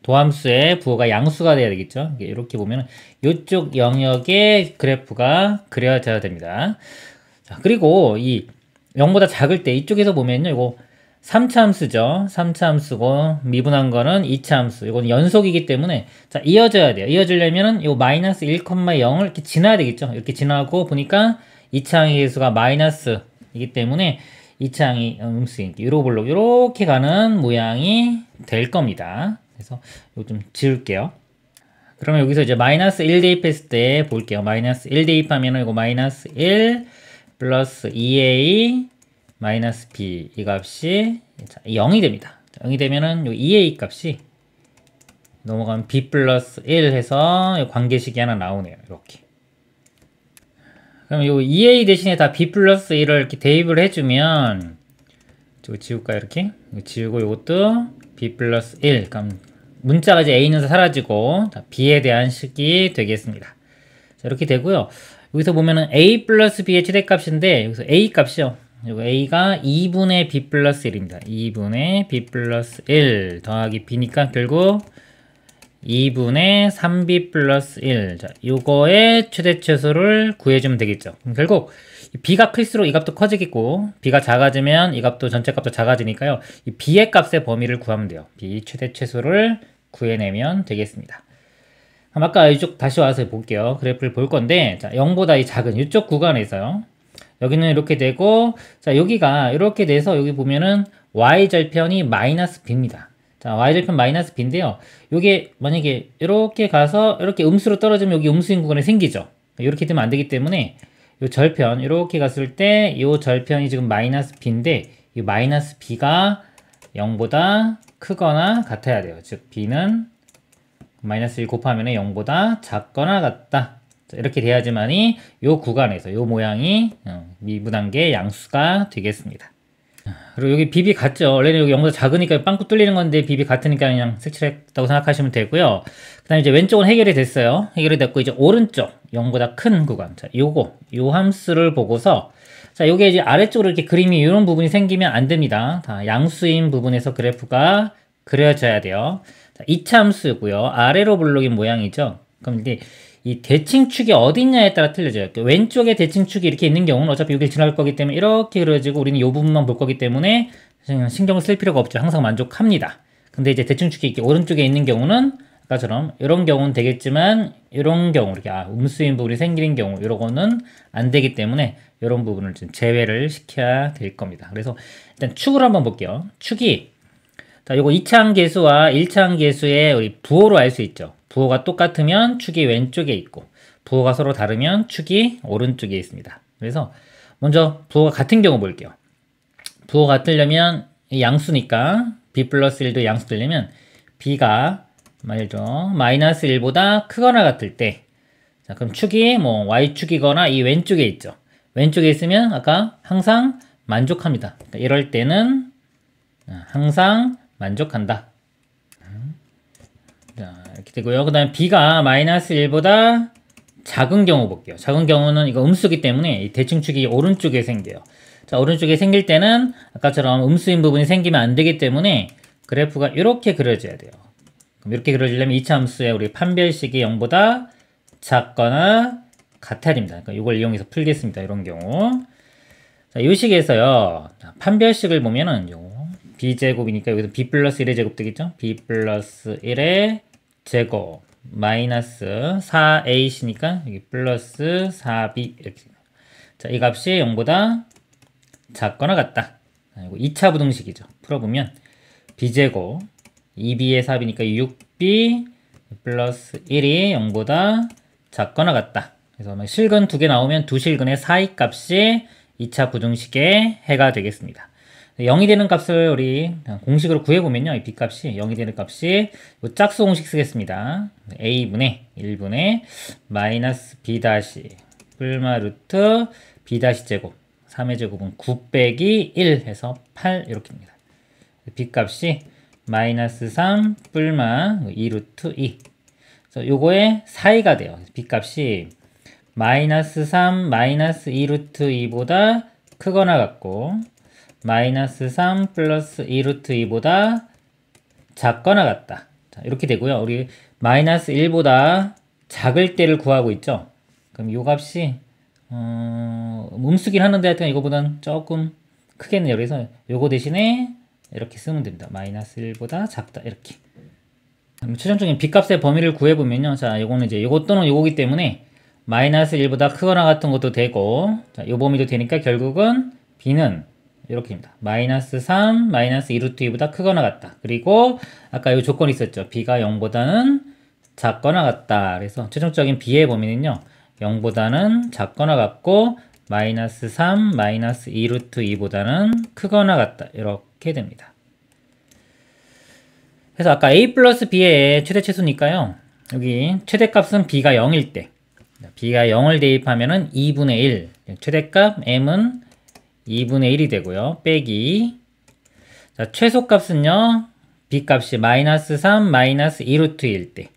도함수의 부호가 양수가 돼야 되겠죠. 이렇게 보면 요쪽 영역에 그래프가 그려져야 됩니다. 자, 그리고 이 0보다 작을 때 이쪽에서 보면요. 이거 3차 함수죠. 3차 함수고 미분한 거는 2차 함수. 이건 연속이기 때문에 자, 이어져야 돼요. 이어지려면은 이 마이너스 1,0을 이렇게 지나야 되겠죠. 이렇게 지나고 보니까 2차 항의 계수가 마이너스이기 때문에 2차 항이 음수인 유로블록 이렇게 가는 모양이 될 겁니다. 그래서 이거 좀 지울게요. 그러면 여기서 이제 마이너스 1 대입했을 때 볼게요. 마이너스 1 대입하면은 이거 마이너스 1 플러스 2a 마이너스 b 이 값이 0이 됩니다. 0이 되면은 요 2a 값이 넘어가면 b 플러스 1 해서 관계식이 하나 나오네요. 이렇게. 그럼 요 2a 대신에 다 b 플러스 1을 이렇게 대입을 해주면 저거 지울까요? 이렇게 지우고 요것도 b 플러스 1 그럼 문자가 이제 a는 사라지고 b에 대한 식이 되겠습니다. 자, 이렇게 되고요. 여기서 보면은 a 플러스 b의 최대값인데 여기서 a 값이요. 이거 a가 2분의 b 플러스 1입니다. 2분의 b 플러스 1 더하기 b니까 결국 2분의 3b 플러스 1. 자, 요거의 최대 최소를 구해주면 되겠죠. 그럼 결국 b가 클수록 이 값도 커지겠고 b가 작아지면 이 값도 전체 값도 작아지니까요. 이 b의 값의 범위를 구하면 돼요. b 최대 최소를 구해내면 되겠습니다. 그럼 아까 이쪽 다시 와서 볼게요. 그래프를 볼 건데 자, 0보다 이 작은 이쪽 구간에서요. 여기는 이렇게 되고 자, 여기가 이렇게 돼서 여기 보면은 y절편이 마이너스 b입니다. 자, y절편 마이너스 b인데요. 요게 만약에 이렇게 가서 이렇게 음수로 떨어지면 여기 음수인 구간이 생기죠. 이렇게 되면 안 되기 때문에 요 절편 이렇게 갔을 때 요 절편이 지금 마이너스 b인데 이 마이너스 b가 0보다 크거나 같아야 돼요. 즉 b는 마이너스 1 곱하면 0보다 작거나 같다. 자, 이렇게 돼야지만이 요 구간에서 요 모양이 미분한계 양수가 되겠습니다. 그리고 여기 bb 같죠. 원래는 여기 0보다 작으니까 빵꾸 뚫리는 건데 bb 같으니까 그냥 색칠했다고 생각하시면 되고요. 그 다음에 이제 왼쪽은 해결이 됐어요. 해결이 됐고 이제 오른쪽 0보다 큰 구간. 자, 요 함수를 보고서 자, 요게 이제 아래쪽으로 이렇게 그림이 이런 부분이 생기면 안 됩니다. 다 양수인 부분에서 그래프가 그려져야 돼요. 자, 2차 함수고요. 아래로 블록인 모양이죠. 그럼 이제 이 대칭축이 어디 있냐에 따라 틀려져요. 왼쪽에 대칭축이 이렇게 있는 경우는 어차피 여기를 지나갈 거기 때문에 이렇게 그려지고 우리는 이 부분만 볼 거기 때문에 신경을 쓸 필요가 없죠. 항상 만족합니다. 근데 이제 대칭축이 이렇게 오른쪽에 있는 경우는 아까처럼 이런 경우는 되겠지만 이런 경우 이렇게 음수인 부분이 생기는 경우 이런 거는 안 되기 때문에 이런 부분을 좀 제외를 시켜야 될 겁니다. 그래서 일단 축을 한번 볼게요. 축이 자, 요거 2차 항계수와 1차 항계수의 우리 부호로 알 수 있죠. 부호가 똑같으면 축이 왼쪽에 있고 부호가 서로 다르면 축이 오른쪽에 있습니다. 그래서 먼저 부호가 같은 경우 볼게요. 부호가 같으려면 양수니까 b 플러스 1도 양수 되려면 b가 말이죠. 마이너스 1보다 크거나 같을 때, 자, 그럼 축이 뭐 y축이거나 이 왼쪽에 있죠. 왼쪽에 있으면 아까 항상 만족합니다. 그러니까 이럴 때는 항상 만족한다. 자, 이렇게 되고요. 그 다음에 b가 마이너스 1보다 작은 경우 볼게요. 작은 경우는 이거 음수기 때문에 이 대칭축이 오른쪽에 생겨요. 자, 오른쪽에 생길 때는 아까처럼 음수인 부분이 생기면 안 되기 때문에 그래프가 이렇게 그려져야 돼요. 그럼 이렇게 그려지려면 이차함수의 우리 판별식이 0보다 작거나 같아야 됩니다. 그러니까 이걸 이용해서 풀겠습니다. 이런 경우. 자, 이 식에서요. 판별식을 보면은 요 b제곱이니까 여기서 b 플러스 1의 제곱 되겠죠? b 플러스 1의 제곱 마이너스 4ac니까 여기 플러스 4b 이렇게 됩니다. 자, 이 값이 0보다 작거나 같다. 이거 2차 부등식이죠. 풀어보면 b제곱 2b의 4b니까 6b 플러스 1이 0보다 작거나 같다. 그래서 실근 2개 나오면 두 실근의 사이 값이 2차 부등식의 해가 되겠습니다. 0이 되는 값을 우리 공식으로 구해보면요. 이 b값이 0이 되는 값이 짝수 공식 쓰겠습니다. a분의 1분의 마이너스 b 다시 뿔마 루트 b 다시 제곱 3의 제곱은 9 빼기 1 해서 8 이렇게 됩니다. b값이 마이너스 3 뿔마 2 루트 2. 그래서 요거의 사이가 돼요. b값이 마이너스 3 마이너스 2 루트 2보다 크거나 같고 마이너스 3 플러스 2 루트 2보다 작거나 같다. 자, 이렇게 되고요. 우리 마이너스 1보다 작을 때를 구하고 있죠. 그럼 요 값이 음수긴 하는데 하여튼 이거보다는 조금 크겠네요. 그래서 요거 대신에 이렇게 쓰면 됩니다. 마이너스 1보다 작다. 이렇게. 최종적인 b값의 범위를 구해보면요. 자, 요거는 이제 요거 또는 요거기 때문에 마이너스 1보다 크거나 같은 것도 되고, 자, 요 범위도 되니까 결국은 b는 이렇게 됩니다. 마이너스 3, 마이너스 2 루트 2보다 크거나 같다. 그리고 아까 요 조건이 있었죠. b가 0보다는 작거나 같다. 그래서 최종적인 b의 범위는요. 0보다는 작거나 같고 마이너스 3, 마이너스 2 루트 2보다는 크거나 같다. 이렇게 됩니다. 그래서 아까 a 플러스 b의 최대치수니까요. 여기 최대값은 b가 0일 때 b가 0을 대입하면은 2분의 1 최대값 m은 2분의 1이 되고요. 빼기 자, 최소값은요. b값이 마이너스 3, 마이너스 2 루트 1일 때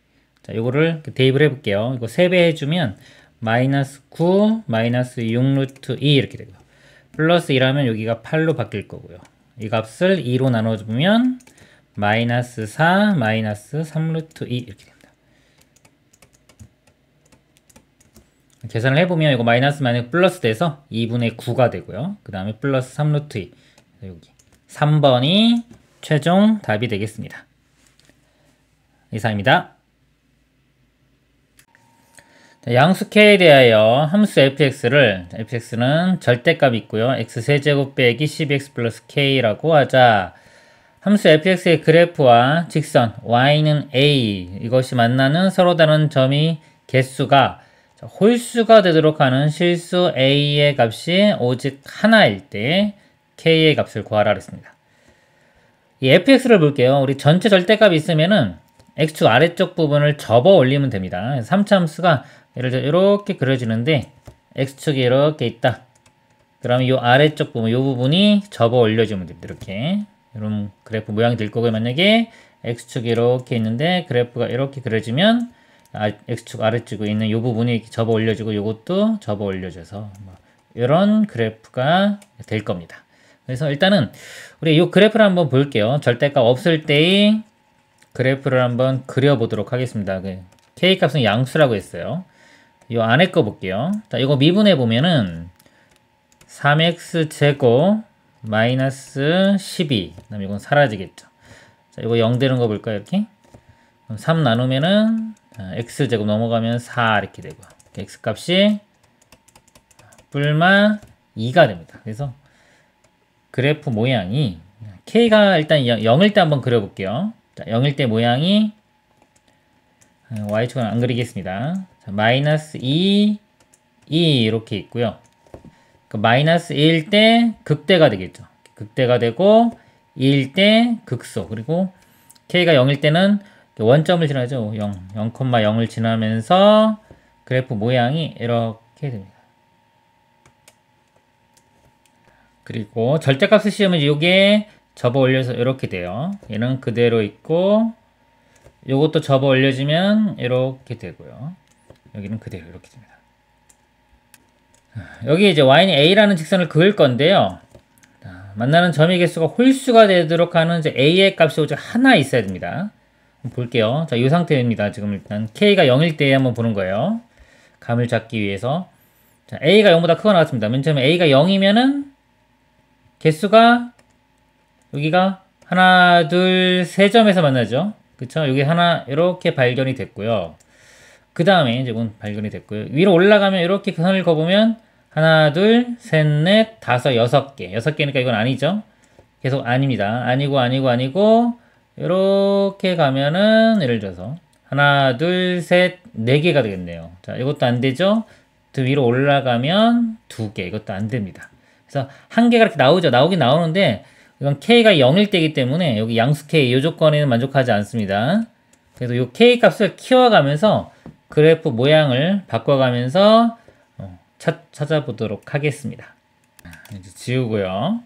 자, 요거를 대입을 해볼게요. 이거 3배 해주면 마이너스 9, 마이너스 6 루트 2 이렇게 되고요. 플러스 1하면 여기가 8로 바뀔 거고요. 이 값을 2로 나눠주면 마이너스 4, 마이너스 3 루트 2 이렇게 됩니다. 계산을 해보면 이거 마이너스 플러스 돼서 2분의 9가 되고요. 그 다음에 플러스 3 루트 2 여기 3번이 최종 답이 되겠습니다. 이상입니다. 양수 k에 대하여 함수 fx는 절대값이 있고요. x세제곱 빼기 12x 플러스 k라고 하자. 함수 fx의 그래프와 직선 y는 a 이것이 만나는 서로 다른 점이 개수가 홀수가 되도록 하는 실수 a의 값이 오직 하나일 때 k의 값을 구하라 그랬습니다. 이 fx를 볼게요. 우리 전체 절대값이 있으면은 x축 아래쪽 부분을 접어 올리면 됩니다. 3차 함수가 예를 들어 이렇게 그려지는데 x축이 이렇게 있다. 그러면 이 아래쪽 부분, 이 부분이 접어 올려주면 됩니다. 이렇게 이런 그래프 모양이 될 거고요. 만약에 x축이 이렇게 있는데 그래프가 이렇게 그려지면 x축 아래쪽에 있는 이 부분이 이렇게 접어 올려주고 이것도 접어 올려줘서 이런 그래프가 될 겁니다. 그래서 일단은 우리 이 그래프를 한번 볼게요. 절대값 없을 때의 그래프를 한번 그려보도록 하겠습니다. k 값은 양수라고 했어요. 이 안에 거 볼게요. 자, 이거 미분해 보면은 3x 제곱 마이너스 12. 그다음에 이건 사라지겠죠. 자, 이거 0 되는 거 볼까요? 이렇게 3 나누면은 x 제곱 넘어가면 4 이렇게 되고 x 값이 뿔마 2가 됩니다. 그래서 그래프 모양이 k가 일단 0일 때 한번 그려볼게요. 자, 0일 때 모양이 y축은 안 그리겠습니다. 자, 마이너스 2, 2 이렇게 있고요. 그 마이너스 1일 때 극대가 되겠죠. 극대가 되고 2일 때 극소. 그리고 k가 0일 때는 원점을 지나죠. 0,0을 지나면서 그래프 모양이 이렇게 됩니다. 그리고 절대값을 씌우면 이게 접어 올려서 이렇게 돼요. 얘는 그대로 있고 요것도 접어 올려지면 이렇게 되고요. 여기는 그대로 이렇게 됩니다. 여기 이제 y는 a라는 직선을 그을 건데요. 만나는 점의 개수가 홀수가 되도록 하는 이제 a의 값이 오직 하나 있어야 됩니다. 한번 볼게요. 자, 이 상태입니다. 지금 일단 k가 0일 때 한번 보는 거예요. 감을 잡기 위해서. 자, a가 0보다 크거나 같습니다. 맨 처음에 a가 0이면은 개수가 여기가 하나, 둘, 세 점에서 만나죠. 그쵸? 여기 하나 이렇게 발견이 됐고요. 그 다음에 이제 발견이 됐고요. 위로 올라가면 이렇게 그 선을 그어보면 하나, 둘, 셋, 넷, 다섯, 여섯 개. 여섯 개니까 이건 아니죠. 계속 아닙니다. 아니고 이렇게 가면은 예를 들어서 하나, 둘, 셋, 네 개가 되겠네요. 자, 이것도 안 되죠. 더 위로 올라가면 두 개. 이것도 안 됩니다. 그래서 한 개가 이렇게 나오죠. 나오긴 나오는데 이건 k가 0일 때이기 때문에 여기 양수 k 이 조건에는 만족하지 않습니다. 그래서 이 k 값을 키워가면서 그래프 모양을 바꿔가면서 찾아보도록 하겠습니다. 이제 지우고요.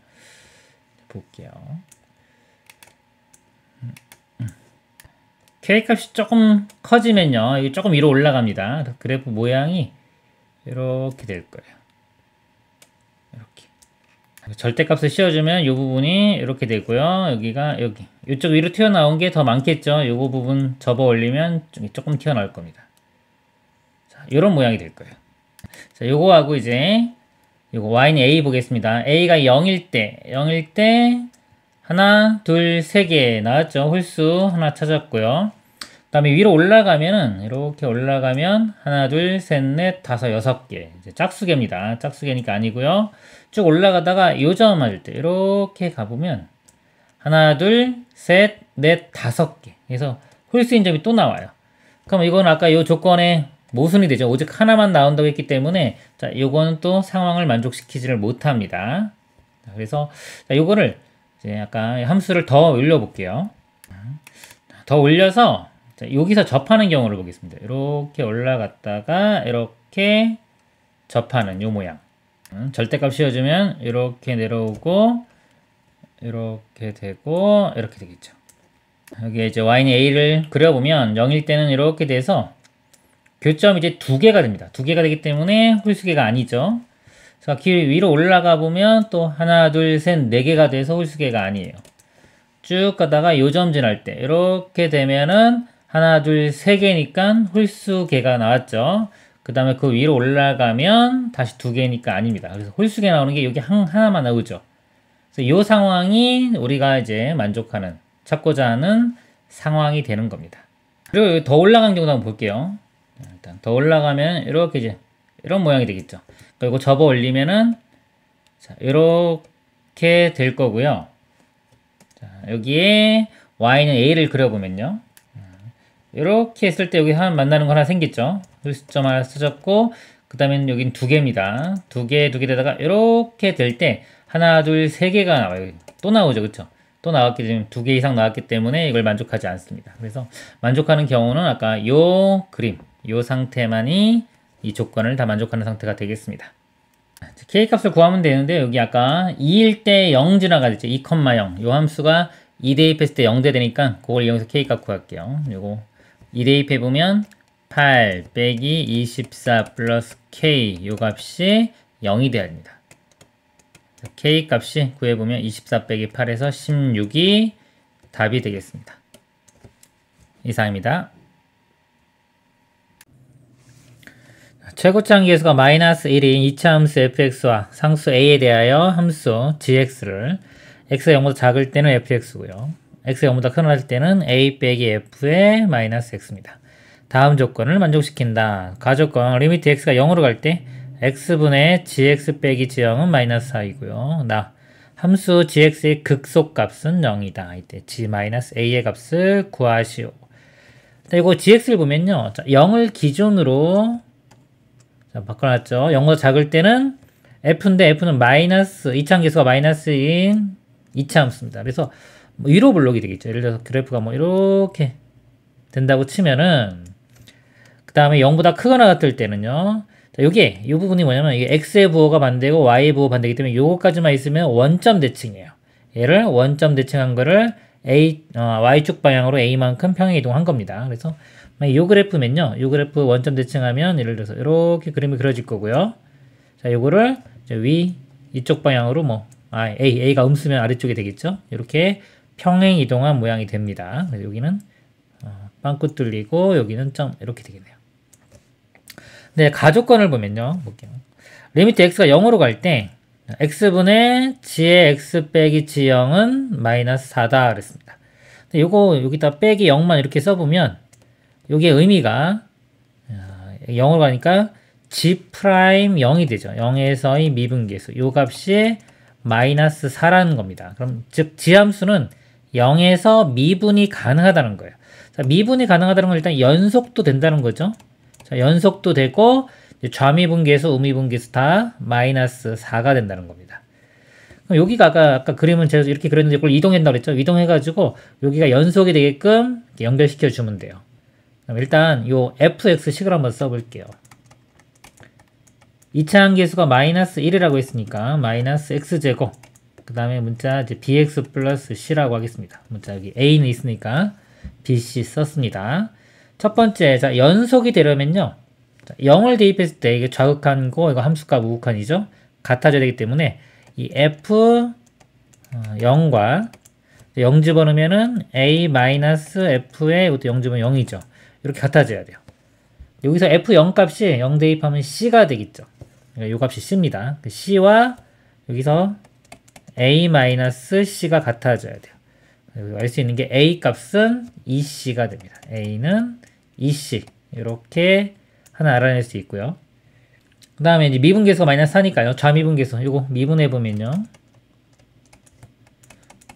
볼게요. K값이 조금 커지면요. 이게 조금 위로 올라갑니다. 그래프 모양이 이렇게 될 거예요. 이렇게. 절대값을 씌워주면 이 부분이 이렇게 되고요. 여기가 여기. 이쪽 위로 튀어나온 게 더 많겠죠. 이 부분 접어 올리면 조금 튀어나올 겁니다. 자, 이런 모양이 될 거예요. 자, 요거하고 이제 요거 y는 a 보겠습니다. a가 0일 때 하나, 둘, 세 개 나왔죠. 홀수 하나 찾았고요. 그 다음에 위로 올라가면은 이렇게 올라가면 하나, 둘, 셋, 넷, 다섯, 여섯 개. 이제 짝수개입니다. 짝수개니까 아니고요. 쭉 올라가다가 요점 맞을 때 이렇게 가보면 하나, 둘, 셋, 넷, 다섯 개. 그래서 홀수인 점이 또 나와요. 그럼 이건 아까 요 조건에 모순이 되죠. 오직 하나만 나온다고 했기 때문에 자, 요거는 또 상황을 만족시키지를 못합니다. 자, 그래서 자, 요거를 이제 아까 함수를 더 올려 볼게요. 더 올려서 자, 여기서 접하는 경우를 보겠습니다. 이렇게 올라갔다가 이렇게 접하는 요 모양. 절대값 씌워주면 이렇게 내려오고 이렇게 되고 이렇게 되겠죠. 여기 이제 y는 a를 그려보면 0일 때는 이렇게 돼서 교점이 이제 두 개가 됩니다. 두 개가 되기 때문에 홀수개가 아니죠. 자, 길 위로 올라가 보면 또 하나, 둘, 셋, 네 개가 돼서 홀수개가 아니에요. 쭉 가다가 요점 지날 때 이렇게 되면은 하나, 둘, 세 개니까 홀수개가 나왔죠. 그 다음에 그 위로 올라가면 다시 두 개니까 아닙니다. 그래서 홀수개 나오는 게 여기 하나만 나오죠. 그래서 이 상황이 우리가 이제 만족하는, 찾고자 하는 상황이 되는 겁니다. 그리고 더 올라간 경우도 한번 볼게요. 일단 더 올라가면 이렇게 이제 이런 모양이 되겠죠. 그리고 접어 올리면은 자, 이렇게 될 거고요. 자, 여기에 y는 a를 그려보면요. 이렇게 했을 때 여기 하나 만나는 거 하나 생겼죠. 홀수점 하나 쓰셨고 그 다음에는 여긴 두 개입니다. 두 개 되다가 이렇게 될 때 하나, 둘, 세 개가 나와요. 또 나오죠. 그쵸? 또 나왔기 때문에 두 개 이상 나왔기 때문에 이걸 만족하지 않습니다. 그래서 만족하는 경우는 아까 요 그림, 요 상태만이 이 조건을 다 만족하는 상태가 되겠습니다. k값을 구하면 되는데 여기 아까 2일 때 0 지나가죠. 2,0. 요 함수가 2 대입했을 때 0대 되니까 그걸 이용해서 k값 구할게요. 요거 2 대입해 보면 8 빼기 24 플러스 k 요 값이 0이 돼야 됩니다. k 값이 구해보면 24 빼기 8에서 16이 답이 되겠습니다. 이상입니다. 최고치 한계수가 마이너스 1인 2차 함수 fx와 상수 a에 대하여 함수 gx를 x가 0보다 작을 때는 fx고요. x가 0보다 크거나 때는 a 빼기 f의 마이너스 x입니다. 다음 조건을 만족시킨다. 가조건 리미트 x가 0으로 갈 때 x분의 gx 빼기 g0은 마이너스 4이고요. 함수 gx의 극소값은 0이다. 이때 g-a의 값을 구하시오. 자, 이거 gx를 보면요. 자, 0을 기준으로 자, 바꿔놨죠. 0보다 작을 때는 f인데 f는 마이너스, 이차함계수가 마이너스인 이차함수입니다. 그래서 뭐 위로 블록이 되겠죠. 예를 들어서 그래프가 뭐 이렇게 된다고 치면은 그 다음에 0보다 크거나 같을 때는요. 자, 요게 이 부분이 뭐냐면 이게 x의 부호가 반대고 y의 부호 반대이기 때문에 요거까지만 있으면 원점 대칭이에요. 얘를 원점 대칭한 거를 y축 방향으로 a만큼 평행 이동한 겁니다. 그래서 요 그래프면요. 요 그래프 원점 대칭하면 예를 들어서 이렇게 그림이 그려질 거고요. 자, 요거를 이쪽 방향으로 뭐 a가 음수면 아래쪽에 되겠죠. 이렇게 평행 이동한 모양이 됩니다. 그래서 여기는 빵꾸 뚫리고 여기는 점 이렇게 되겠네요. 네, 가조건을 보면요. 볼게요. 리미트 x가 0으로 갈 때 x분의 g의 x 빼기 g0은 마이너스 4다 그랬습니다. 근데 요거 여기다 빼기 0만 이렇게 써보면 요게 의미가 0으로 가니까 g 프라임 0이 되죠. 0에서의 미분계수. 요 값이 마이너스 4라는 겁니다. 그럼 즉 지함수는 0에서 미분이 가능하다는 거예요. 자, 미분이 가능하다는 건 일단 연속도 된다는 거죠. 자, 연속도 되고 좌미분계수, 우미분계수 다 마이너스 4가 된다는 겁니다. 그럼 여기가 아까 그림은 제가 이렇게 그렸는데 이걸 이동한다고 그랬죠. 이동해가지고 여기가 연속이 되게끔 연결시켜 주면 돼요. 그럼 일단 요 fx식을 한번 써볼게요. 이차함계수가 마이너스 1이라고 했으니까 마이너스 x제곱 그 다음에 문자 이제 bx 플러스 c라고 하겠습니다. 문자 여기 a는 있으니까 bc 썼습니다. 첫 번째, 자, 연속이 되려면요. 자, 0을 대입했을 때 이게 좌극한고 이거 함수값 우극한이죠. 같아져야 되기 때문에 이 f 0과 0 집어넣으면은 a-f에 이것도 0 집어넣으면 0이죠. 이렇게 같아져야 돼요. 여기서 f0 값이 0 대입하면 c가 되겠죠. 이 값이 c입니다. 그 c와 여기서 a-c가 같아져야 돼요. 알 수 있는 게 a 값은 2c가 됩니다. a는 2c 이렇게 하나 알아낼 수 있고요. 그 다음에 이제 미분계수가 마이너스 4니까요. 좌미분계수 이거 미분해 보면요.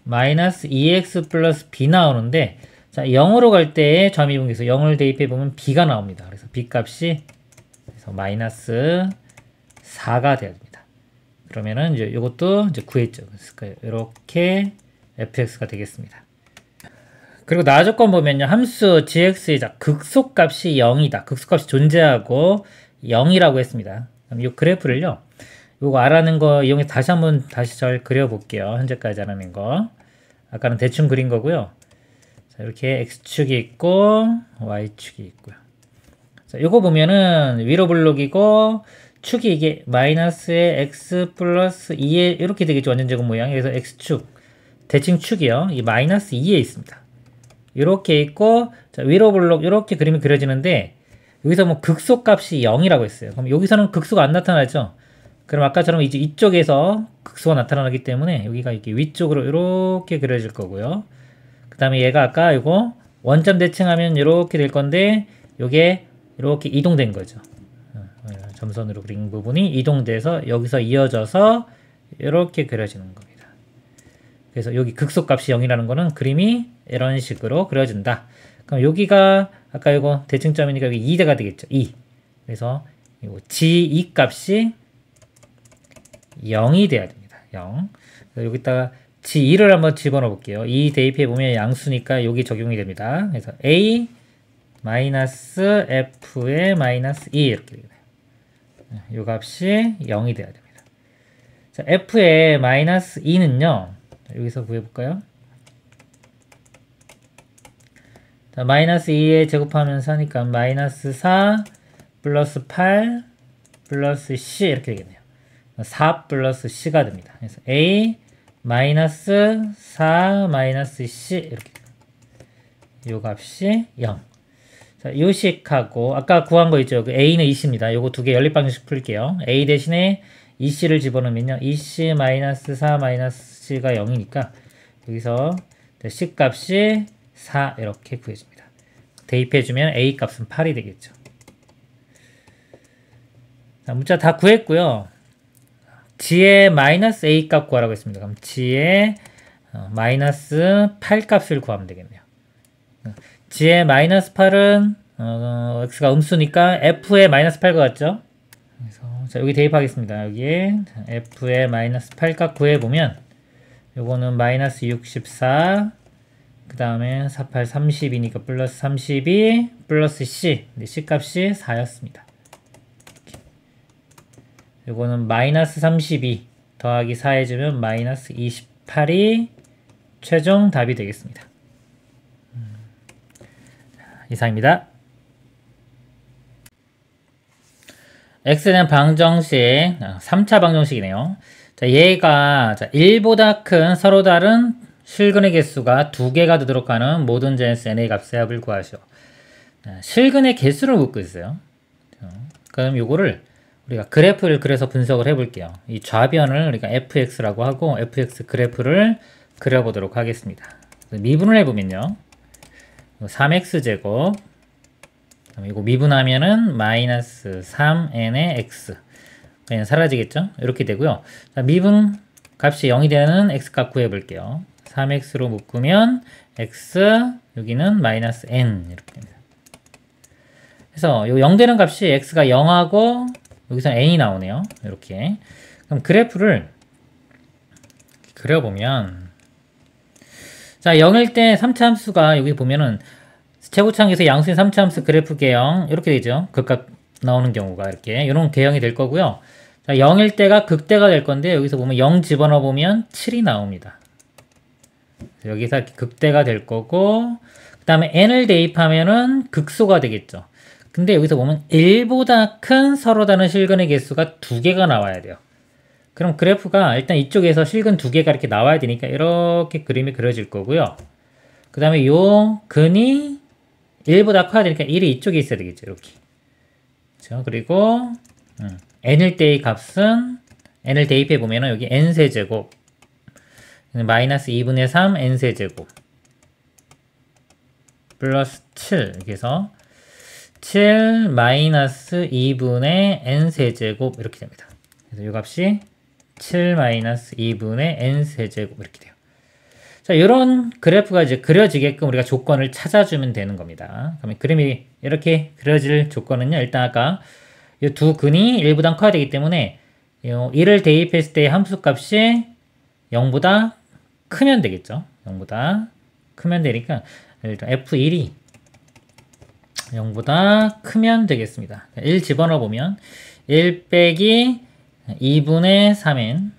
마이너스 2x 플러스 b 나오는데 자 0으로 갈 때 좌미분계수 0을 대입해 보면 b가 나옵니다. 그래서 b 값이 그래서 마이너스 4가 돼야 됩니다. 그러면은 이제 이것도 이제 구했죠. 그래서 이렇게 fx가 되겠습니다. 그리고 나조건 보면요. 함수 gx의 극소값이 0이다. 극소값이 존재하고 0이라고 했습니다. 그럼 이 그래프를요. 요거 알아낸 거 이용해 다시 잘 그려볼게요. 현재까지 알아낸 거. 아까는 대충 그린 거고요. 자, 이렇게 x축이 있고 y축이 있고요. 자, 요거 보면은 위로 블록이고 축이 이게 마이너스의 x 플러스 2에 이렇게 되겠죠. 완전 제곱 모양. 그래서 x축 대칭 축이요. 이 마이너스 2에 있습니다. 이렇게 있고 자, 위로 블록 이렇게 그림이 그려지는데 여기서 뭐 극소값이 0이라고 했어요. 그럼 여기서는 극소가 안 나타나죠. 그럼 아까처럼 이제 이쪽에서 극소가 나타나기 때문에 여기가 이렇게 위쪽으로 이렇게 그려질 거고요. 그 다음에 얘가 아까 이거 원점 대칭하면 이렇게 될 건데 이게 이렇게 이동된 거죠. 점선으로 그린 부분이 이동돼서 여기서 이어져서 이렇게 그려지는 겁니다. 그래서 여기 극소값이 0이라는 거는 그림이 이런 식으로 그려진다. 그럼 여기가 아까 이거 대칭점이니까 여기 2대가 되겠죠. 2. 그래서 이거 g2 값이 0이 돼야 됩니다. 0. 여기다가 g2를 한번 집어넣어 볼게요. 2 대입해 보면 양수니까 여기 적용이 됩니다. 그래서 a 마이너스 f의 마이너스 2 이렇게 되겠네요. 이 값이 0이 돼야 됩니다. 자, f의 마이너스 2는요. 여기서 구해볼까요? 자, 마이너스 2에 제곱하면서 하니까 마이너스 4 플러스 8 플러스 c 이렇게 되겠네요. 4 플러스 c가 됩니다. 그래서 a 마이너스 4 마이너스 c 이렇게 요 값이 0. 자, 요식하고 아까 구한 거 있죠. 그 a는 2c입니다. 요거 두 개 연립방정식 풀게요. a 대신에 2c를 집어넣으면요. 2c 마이너스 4 마이너스 c가 0이니까 여기서 c 값이 4 이렇게 구해집니다. 대입해주면 a 값은 8이 되겠죠. 자, 문자 다 구했고요. g의 마이너스 a 값 구하라고 했습니다. 그럼 g의 마이너스 8 값을 구하면 되겠네요. g의 마이너스 8은 x가 음수니까 f의 마이너스 8과 같죠? 그래서 자, 여기 대입하겠습니다. 여기에 f의 마이너스 8값 구해보면 요거는 마이너스 64, 그 다음에 48, 30이니까 플러스 32 플러스 c, c 값이 4였습니다. 요거는 마이너스 32 더하기 4 해주면 마이너스 28이 최종 답이 되겠습니다. 이상입니다. x에 대한 방정식, 3차 방정식이네요. 자, 얘가 1보다 큰 서로 다른 실근의 개수가 2개가 되도록 하는 모든 자연수 n의 값의 합을 구하시오. 실근의 개수를 묻고 있어요. 그럼 요거를 우리가 그래프를 그려서 분석을 해볼게요. 이 좌변을 우리가 fx라고 하고 fx 그래프를 그려보도록 하겠습니다. 미분을 해보면요. 3x제곱, 이거 미분하면은 마이너스 3n의 x, 그냥 사라지겠죠? 이렇게 되고요. 자, 미분 값이 0이 되는 x값 구해볼게요. 3x로 묶으면 x, 여기는 마이너스 n 이렇게 됩니다. 그래서 요 0 되는 값이 x가 0하고 여기서 n이 나오네요. 이렇게. 그럼 그래프를 그려보면, 자, 0일 때 3차 함수가 여기 보면은 최고차항에서 양수인 3차 함수 그래프 개형 이렇게 되죠. 극값 나오는 경우가 이렇게 이런 개형이 될 거고요. 자, 0일 때가 극대가 될 건데 여기서 보면 0 집어넣어 보면 7이 나옵니다. 여기서 이렇게 극대가 될 거고, 그 다음에 n을 대입하면은 극소가 되겠죠. 근데 여기서 보면 1보다 큰 서로 다른 실근의 개수가 2개가 나와야 돼요. 그럼 그래프가 일단 이쪽에서 실근 2개가 이렇게 나와야 되니까 이렇게 그림이 그려질 거고요. 그 다음에 요 근이 1보다 커야 되니까 1이 이쪽에 있어야 되겠죠. 이렇게. 그렇죠? 그리고 n일 때의 값은 n을 대입해 보면은 여기 n세제곱 마이너스 2분의 3 n세제곱 플러스 7 이렇게 해서 7 마이너스 2분의 n세제곱 이렇게 됩니다. 그래서 이 값이 7 마이너스 2분의 n세제곱 이렇게 돼요. 자, 이런 그래프가 이제 그려지게끔 우리가 조건을 찾아주면 되는 겁니다. 그러면 그림이 이렇게 그려질 조건은요, 일단 아까 이 두 근이 1보다 커야 되기 때문에 1을 대입했을 때 함수 값이 0보다 크면 되겠죠. 0보다 크면 되니까 일단 F1이 0보다 크면 되겠습니다. 1 집어넣어 보면 1 빼기 2분의 3n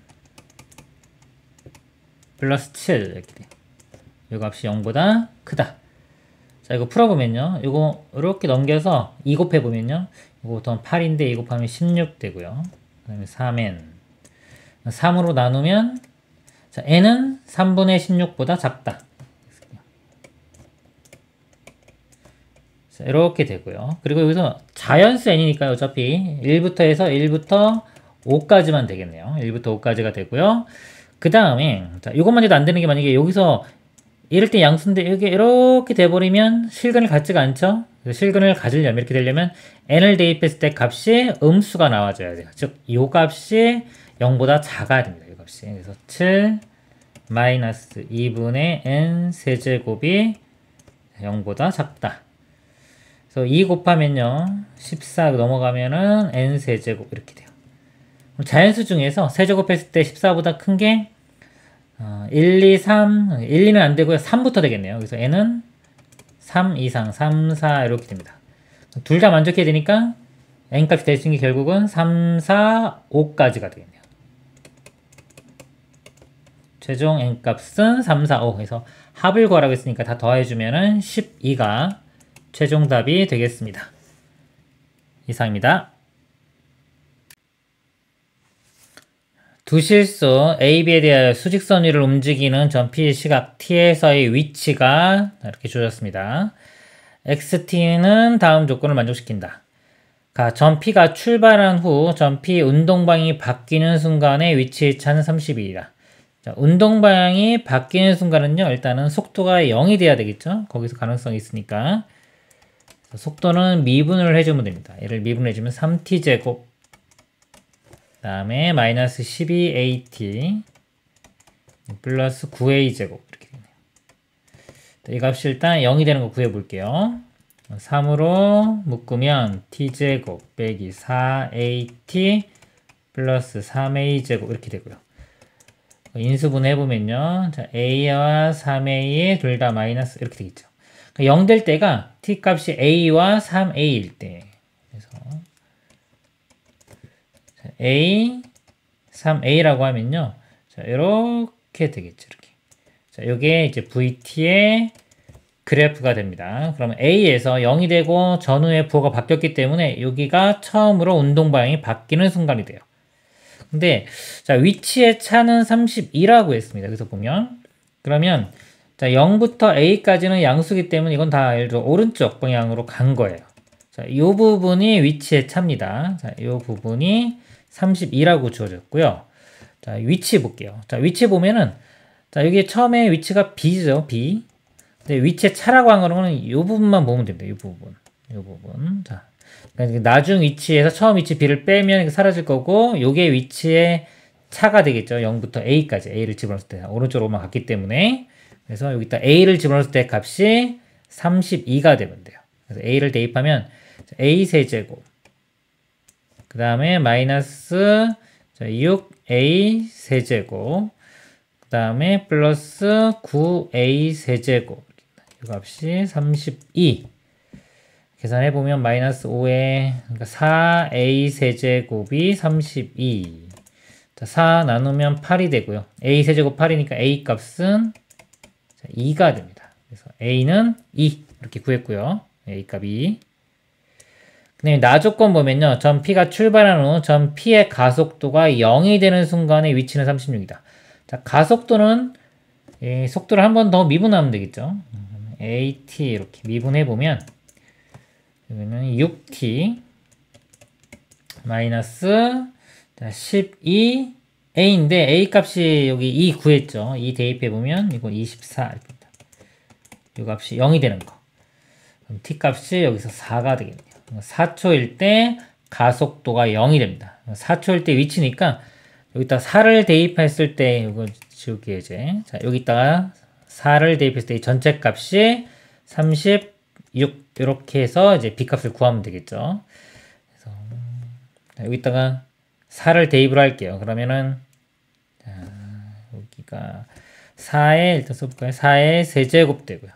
플러스 7 이렇게 돼요. 이 값이 0보다 크다. 자, 이거 풀어보면요. 이거 이렇게 넘겨서 2 곱해보면요. 이거 보통 8인데 2 곱하면 16 되고요. 그 다음에 3n 3으로 나누면 자, n은 3분의 16보다 작다. 자, 이렇게 되고요. 그리고 여기서 자연수 n이니까 어차피 1부터 해서 1부터 5까지만 되겠네요. 1부터 5까지가 되고요. 그 다음에 자, 이것만 해도 안 되는 게 만약에 여기서 이럴 때 양수인데 여기 이렇게 돼버리면 실근을 갖지가 않죠. 실근을 가지려면 이렇게 되려면 n을 대입했을 때 값이 음수가 나와줘야 돼요. 즉 이 값이 0보다 작아야 됩니다. 이 값이. 그래서 7 마이너스 2분의 n 세제곱이 0보다 작다. 그래서 2 곱하면요 14 넘어가면은 n 세제곱 이렇게 돼요. 자연수 중에서 세제곱했을 때 14보다 큰 게 1, 2, 3, 1, 2는 안 되고요. 3부터 되겠네요. 그래서 n은 3 이상, 3, 4 이렇게 됩니다. 둘 다 만족해야 되니까 n값이 될 수 있는 게 결국은 3, 4, 5까지가 되겠네요. 최종 n값은 3, 4, 5 해서 합을 구하라고 했으니까 다 더해주면은 12가 최종 답이 되겠습니다. 이상입니다. 두 실수 A, B에 대하여 수직선 위를 움직이는 점 P의 시각 T에서의 위치가 이렇게 주어졌습니다. XT는 다음 조건을 만족시킨다. 점 P가 출발한 후 점 P 운동방향이 바뀌는 순간의 위치의 차는 30이다. 자, 운동방향이 바뀌는 순간은요, 일단은 속도가 0이 돼야 되겠죠? 거기서 가능성이 있으니까. 속도는 미분을 해주면 됩니다. 얘를 미분해주면 3t제곱 그 다음에 마이너스 12at 플러스 9a제곱 이렇게 되네요. 이 값이 일단 0이 되는 거 구해볼게요. 3으로 묶으면 t제곱 빼기 4at 플러스 3a제곱 이렇게 되고요. 인수분 해보면요. 자, a와 3a 둘 다 마이너스 이렇게 되겠죠. 0 될 때가 t값이 a와 3a일 때. 그래서 자, a, 3a라고 하면요. 자, 이렇게 되겠죠. 이렇게. 자, 요게 이제 vt의 그래프가 됩니다. 그러면 a에서 0이 되고 전후에 부호가 바뀌었기 때문에 여기가 처음으로 운동 방향이 바뀌는 순간이 돼요. 근데 자, 위치의 차는 32라고 했습니다. 그래서 보면 그러면 자, 0부터 a까지는 양수기 때문에 이건 다 예를 들어 오른쪽 방향으로 간 거예요. 자, 이 부분이 위치의 차입니다. 자, 이 부분이 32라고 주어졌고요. 자, 위치 볼게요. 자, 위치 보면은 자, 여기 처음에 위치가 b죠. b. 근데 위치의 차라고 한 거는 이 부분만 보면 됩니다. 이 부분. 이 부분. 자. 그러니까 나중 위치에서 처음 위치 b를 빼면 사라질 거고, 요게 위치의 차가 되겠죠. 0부터 a까지. a를 집어넣을 때 오른쪽으로만 갔기 때문에. 그래서 여기다 a를 집어넣을 때 값이 32가 되면 돼요. 그래서 a를 대입하면 a 세제곱. 그 다음에 마이너스 6a 세제곱. 그 다음에 플러스 9a 세제곱. 이 값이 32. 계산해보면 마이너스 5에 그러니까 4a 세제곱이 32. 자, 4 나누면 8이 되고요. a 세제곱 8이니까 a 값은 2가 됩니다. 그래서 a는 2 이렇게 구했고요. a 값이. 근데 나 조건 보면요. 점 p가 출발한 후 점 p의 가속도가 0이 되는 순간의 위치는 36이다. 자, 가속도는 속도를 한 번 더 미분하면 되겠죠. at 이렇게 미분해보면 여기는 6t 마이너스 12a인데 a 값이 여기 2 구했죠. 2 대입해보면 이거 24 이 값이 0이 되는 거. 그럼 t 값이 여기서 4가 되겠네요. 4초일 때 가속도가 0이 됩니다. 4초일 때 위치니까 여기다 4를 대입했을 때 이거 지울게요 이제. 자, 여기다가 4를 대입했을 때 전체 값이 36 이렇게 해서 이제 b 값을 구하면 되겠죠. 그래서 여기다가 4를 대입을 할게요. 그러면은 자, 여기가 4에 일단 써볼까요? 4에 세제곱 되고요.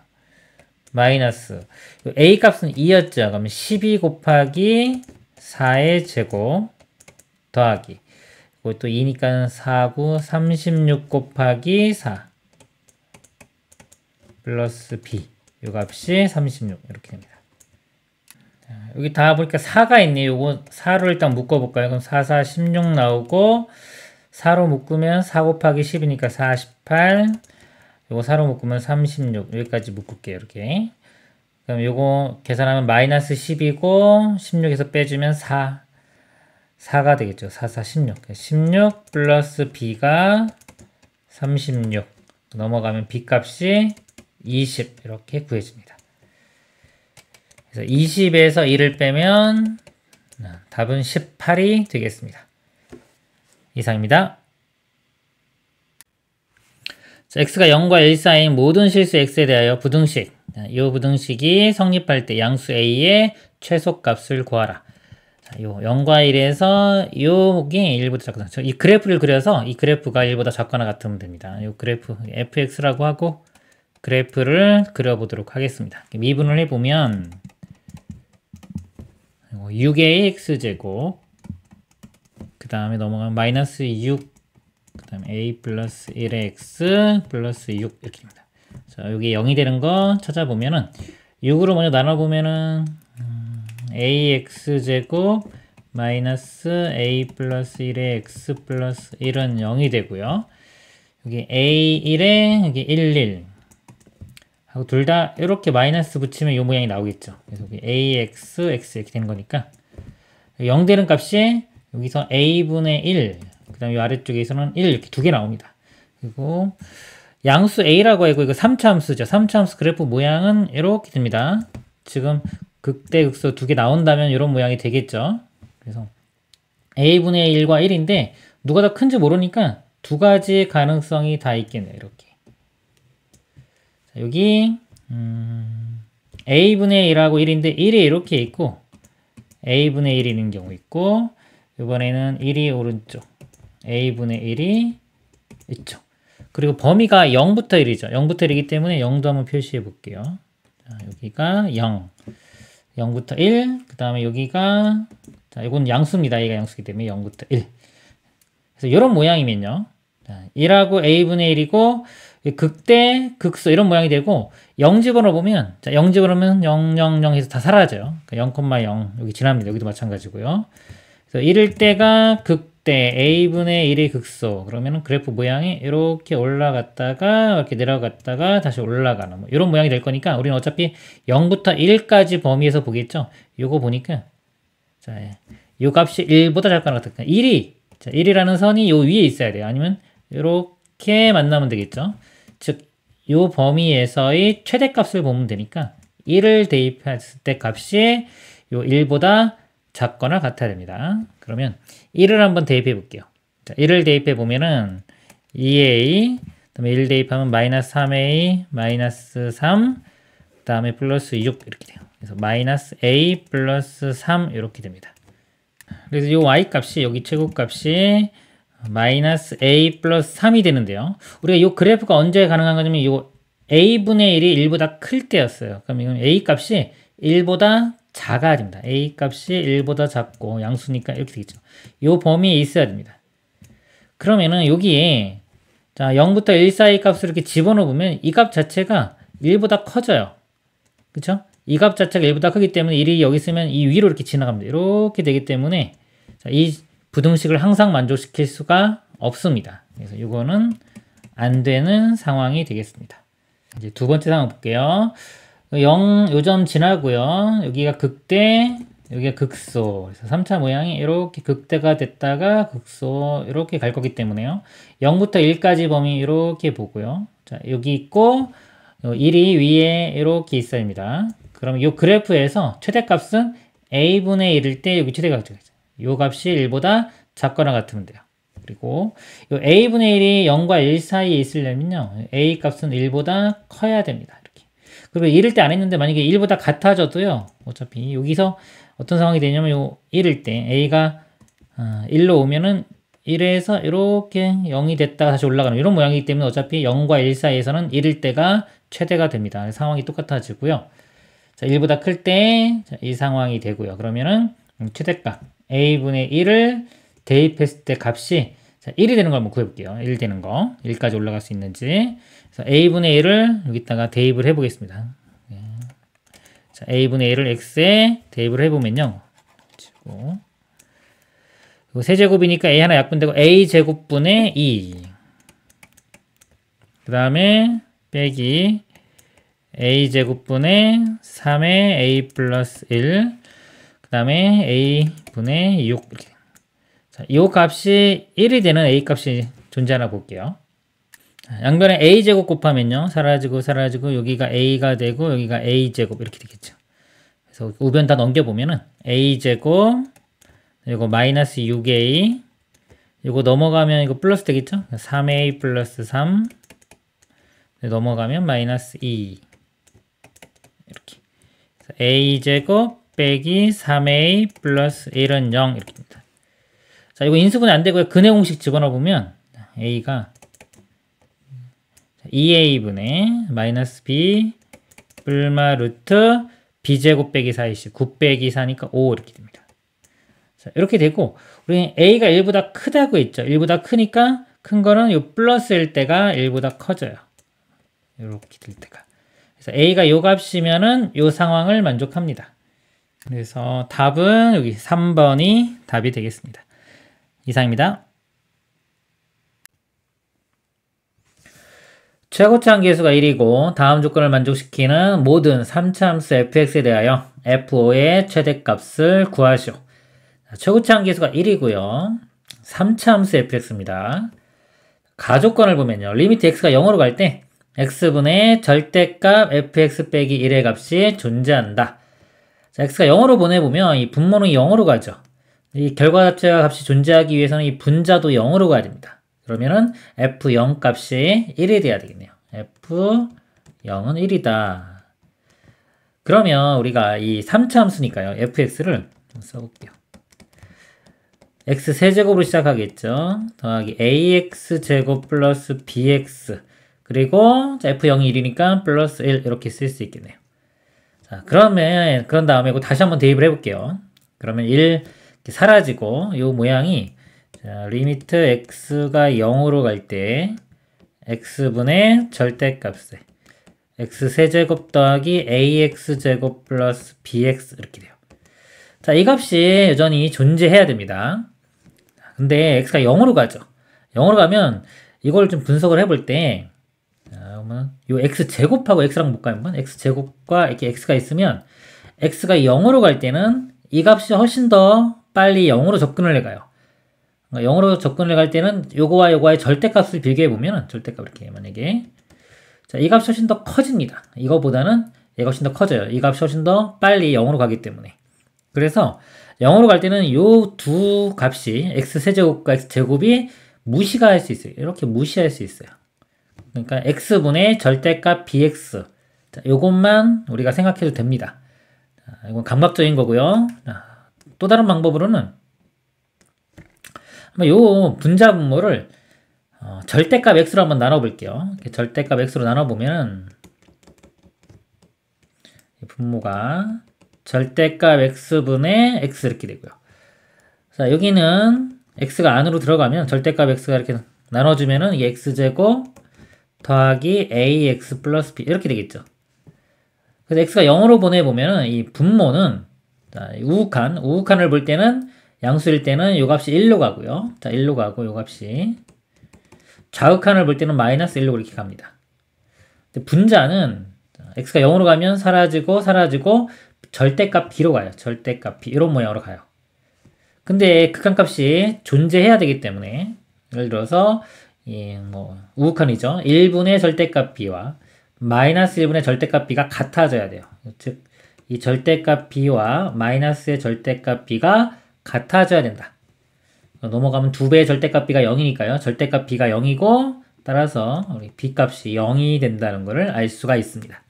마이너스 a 값은 2였죠. 그러면 12 곱하기 4의 제곱 더하기 또 2니까 4고 36 곱하기 4 플러스 b 이 값이 36 이렇게 됩니다. 자, 여기 다 보니까 4가 있네요. 요거 4로 일단 묶어볼까요? 그럼 4, 4, 16 나오고 4로 묶으면 4 곱하기 10이니까 48 요거 4로 묶으면 36 여기까지 묶을게요. 이렇게 그럼 요거 계산하면 마이너스 10이고 16에서 빼주면 4가 되겠죠. 4, 4, 16 16 플러스 b가 36 넘어가면 b 값이 20 이렇게 구해집니다. 그래서 20에서 1을 빼면 답은 18이 되겠습니다. 이상입니다. 자, x가 0과 1 사이인 모든 실수 x에 대하여 부등식. 이 부등식이 성립할 때 양수 a의 최소값을 구하라. 자, 요 0과 1에서 요게 1보다 작거나 이 그래프를 그려서 이 그래프가 1보다 작거나 같으면 됩니다. 요 그래프 fx라고 하고 그래프를 그려보도록 하겠습니다. 미분을 해보면 6a x제곱 그 다음에 넘어가면 마이너스 6 그 다음에 a 플러스 1의 x 플러스 6 이렇게 됩니다. 자, 여기 0이 되는 거 찾아보면은 6으로 먼저 나눠보면은 ax제곱 마이너스 a 플러스 1의 x 플러스 1은 0이 되고요. 여기 a1에 여기 11 하고 둘 다 이렇게 마이너스 붙이면 이 모양이 나오겠죠. 그래서 여기 ax, x 이렇게 되는 거니까 0 되는 값이 여기서 a분의 1, 그 다음에 이 아래쪽에서는 1 이렇게 두 개 나옵니다. 그리고 양수 a라고 하고 이거 3차 함수죠. 3차 함수 그래프 모양은 이렇게 됩니다. 지금 극대 극소 두 개 나온다면 이런 모양이 되겠죠. 그래서 a분의 1과 1인데 누가 더 큰지 모르니까 두 가지 가능성이 다 있겠네요. 이렇게. 자, 여기 a분의 1하고 1인데 1이 이렇게 있고 a분의 1이 있는 경우 있고 이번에는 1이 오른쪽 a분의 1이 이쪽 그리고 범위가 0부터 1이죠. 0부터 1이기 때문에 0도 한번 표시해 볼게요. 자, 여기가 0 0부터 1 그 다음에 여기가 자, 이건 양수입니다. A가 양수이기 때문에 0부터 1 그래서 이런 모양이면요. 자, 1하고 a분의 1이고 극대, 극소 이런 모양이 되고 0 집어넣으면 자, 0 집어넣으면 0, 0, 0 해서 다 사라져요. 그러니까 0,0 여기 지납니다. 여기도 마찬가지고요. 그래서 1일 때가 극대, a분의 1의 극소 그러면은 그래프 모양이 이렇게 올라갔다가 이렇게 내려갔다가 다시 올라가는 뭐 이런 모양이 될 거니까 우리는 어차피 0부터 1까지 범위에서 보겠죠. 요거 보니까 자, 요 값이 1보다 작거나 같다. 1이 자, 1이라는 선이 요 위에 있어야 돼요. 아니면 이렇게 만나면 되겠죠. 즉, 요 범위에서의 최대값을 보면 되니까 1을 대입했을 때 값이 요 1보다 작거나 같아야 됩니다. 그러면 1을 한번 대입해 볼게요. 자, 1을 대입해 보면은 2a, 그다음에 1 대입하면 마이너스 3a, 마이너스 3, 그다음에 플러스 6 이렇게 돼요. 그래서 마이너스 a 플러스 3 이렇게 됩니다. 그래서 이 y 값이 여기 최고값이 마이너스 a 플러스 3이 되는데요. 우리가 이 그래프가 언제 가능한 거냐면 이 a분의 1이 1보다 클 때였어요. 그럼 이건 a 값이 1보다 작아야 됩니다. a 값이 1보다 작고 양수니까 이렇게 되겠죠. 이 범위에 있어야 됩니다. 그러면은 여기에 자 0부터 1 사이 값을 이렇게 집어넣으면 이 값 자체가 1보다 커져요. 그쵸? 이 값 자체가 1보다 크기 때문에 1이 여기 있으면 이 위로 이렇게 지나갑니다. 이렇게 되기 때문에 자, 이 부등식을 항상 만족시킬 수가 없습니다. 그래서 이거는 안 되는 상황이 되겠습니다. 이제 두 번째 상황 볼게요. 0 요점 지나고요. 여기가 극대, 여기가 극소. 그래서 3차 모양이 이렇게 극대가 됐다가 극소 이렇게 갈 거기 때문에요. 0부터 1까지 범위 이렇게 보고요. 자, 여기 있고 1이 위에 이렇게 있어야 합니다. 그럼 이 그래프에서 최대값은 a분의 1일 때 여기 최대값이죠. 이 값이 1보다 작거나 같으면 돼요. 그리고 이 a분의 1이 0과 1 사이에 있으려면요. a 값은 1보다 커야 됩니다. 이렇게. 그리고 1일 때 안 했는데 만약에 1보다 같아져도요. 어차피 여기서 어떤 상황이 되냐면 요 1일 때 a가 1로 오면은 1에서 이렇게 0이 됐다가 다시 올라가는 이런 모양이기 때문에 어차피 0과 1 사이에서는 1일 때가 최대가 됩니다. 상황이 똑같아지고요. 자, 1보다 클 때 이 상황이 되고요. 그러면은 최대값 a분의 1을 대입했을 때 값이 자, 1이 되는 걸 한번 구해볼게요. 1 되는 거. 1까지 올라갈 수 있는지. 그래서 a분의 1을 여기다가 대입을 해보겠습니다. 자, a분의 1을 x에 대입을 해보면요. 그리고 세제곱이니까 a 하나 약분되고 a제곱분의 2. 그 다음에 빼기 a제곱분의 3의 a 플러스 1. 그 다음에 a분의 6. 이렇게. 자, 이 값이 1이 되는 a 값이 존재하나 볼게요. 양변에 a제곱 곱하면요. 사라지고 사라지고 여기가 a가 되고 여기가 a제곱 이렇게 되겠죠. 그래서 우변 다 넘겨보면은 a제곱 이거 마이너스 6a 이거 넘어가면 이거 플러스 되겠죠. 3a 플러스 3 넘어가면 마이너스 2 이렇게 a제곱 빼기 3a 플러스 1은 0 이렇게 됩니다. 자, 이거 인수분해 안 되고요. 근해 공식 집어넣어 보면 a가 2a분의 마이너스 b 뿔마 루트 b제곱 빼기 4ac 9 빼기 4니까 5 이렇게 됩니다. 자, 이렇게 되고 우리 a가 1보다 크다고 했죠. 1보다 크니까 큰 거는 요 플러스일 때가 1보다 커져요. 이렇게 될 때가. 그래서 a가 요 값이면은 요 상황을 만족합니다. 그래서 답은 여기 3번이 답이 되겠습니다. 이상입니다. 최고치 한계수가 1이고 다음 조건을 만족시키는 모든 3차 함수 fx에 대하여 f5의 최대값을 구하시오. 최고치 한계수가 1이고요. 3차 함수 fx입니다. 가조건을 보면요. 리미트 x가 0으로 갈 때 x분의 절대값 fx 빼기 1의 값이 존재한다. 자, x가 0으로 보내보면 이 분모는 0으로 가죠. 이 결과자체가 값이 존재하기 위해서는 이 분자도 0으로 가야 됩니다. 그러면은 f0 값이 1이 돼야 되겠네요. f0은 1이다. 그러면 우리가 이 3차 함수니까요. fx를 써볼게요. x 세제곱으로 시작하겠죠. 더하기 ax제곱 플러스 bx 그리고 f0이 1이니까 플러스 1 이렇게 쓸 수 있겠네요. 자, 그런 다음에 이거 다시 한번 대입을 해볼게요. 그러면 1 이렇게 사라지고 이 모양이 자, 리미트 x가 0으로 갈 때 x분의 절대값에 x 세제곱 더하기 ax제곱 플러스 bx 이렇게 돼요. 자, 이 값이 여전히 존재해야 됩니다. 근데 x가 0으로 가죠. 0으로 가면 이걸 좀 분석을 해볼 때 요 x제곱하고 x랑 볼까요? 한번 x제곱과 이렇게 x가 있으면 x가 0으로 갈 때는 이 값이 훨씬 더 빨리 0으로 접근을 해가요. 0으로 접근을 할 때는 요거와 요거의 절대값을 비교해보면 절대값 이렇게 만약에 자, 이 값이 훨씬 더 커집니다. 이거보다는 얘가 훨씬 더 커져요. 이 값이 훨씬 더 빨리 0으로 가기 때문에. 그래서 0으로 갈 때는 요 두 값이 x세제곱과 x제곱이 무시가 할 수 있어요. 이렇게 무시할 수 있어요. 그러니까 x분의 절대값 bx 자, 요것만 우리가 생각해도 됩니다. 자, 이건 감각적인 거고요. 자, 또 다른 방법으로는 요 분자분모를 절대값 x로 한번 나눠볼게요. 이렇게 절대값 x로 나눠보면 분모가 절대값 x분의 x 이렇게 되고요. 자, 여기는 x가 안으로 들어가면 절대값 x가 이렇게 나눠주면은 이게 x제곱 더하기 ax 플러스 b 이렇게 되겠죠. 그래서 x가 0으로 보내보면은 이 분모는 자, 우극한을 볼 때는 양수일 때는 요 값이 1로 가고요. 자, 1로 가고 요 값이 좌극한을 볼 때는 마이너스 1로 이렇게 갑니다. 근데 분자는 x가 0으로 가면 사라지고 절대값 b로 가요. 절대값 b 이런 모양으로 가요. 근데 극한값이 존재해야 되기 때문에 예를 들어서 우극한이죠. 1분의 절대값 b와 마이너스 1분의 절대값 b가 같아져야 돼요. 즉 이 절대값 b와 마이너스의 절대값 b가 같아져야 된다. 넘어가면 2배의 절대값 b가 0이니까요. 절대값 b가 0이고 따라서 우리 b값이 0이 된다는 것을 알 수가 있습니다.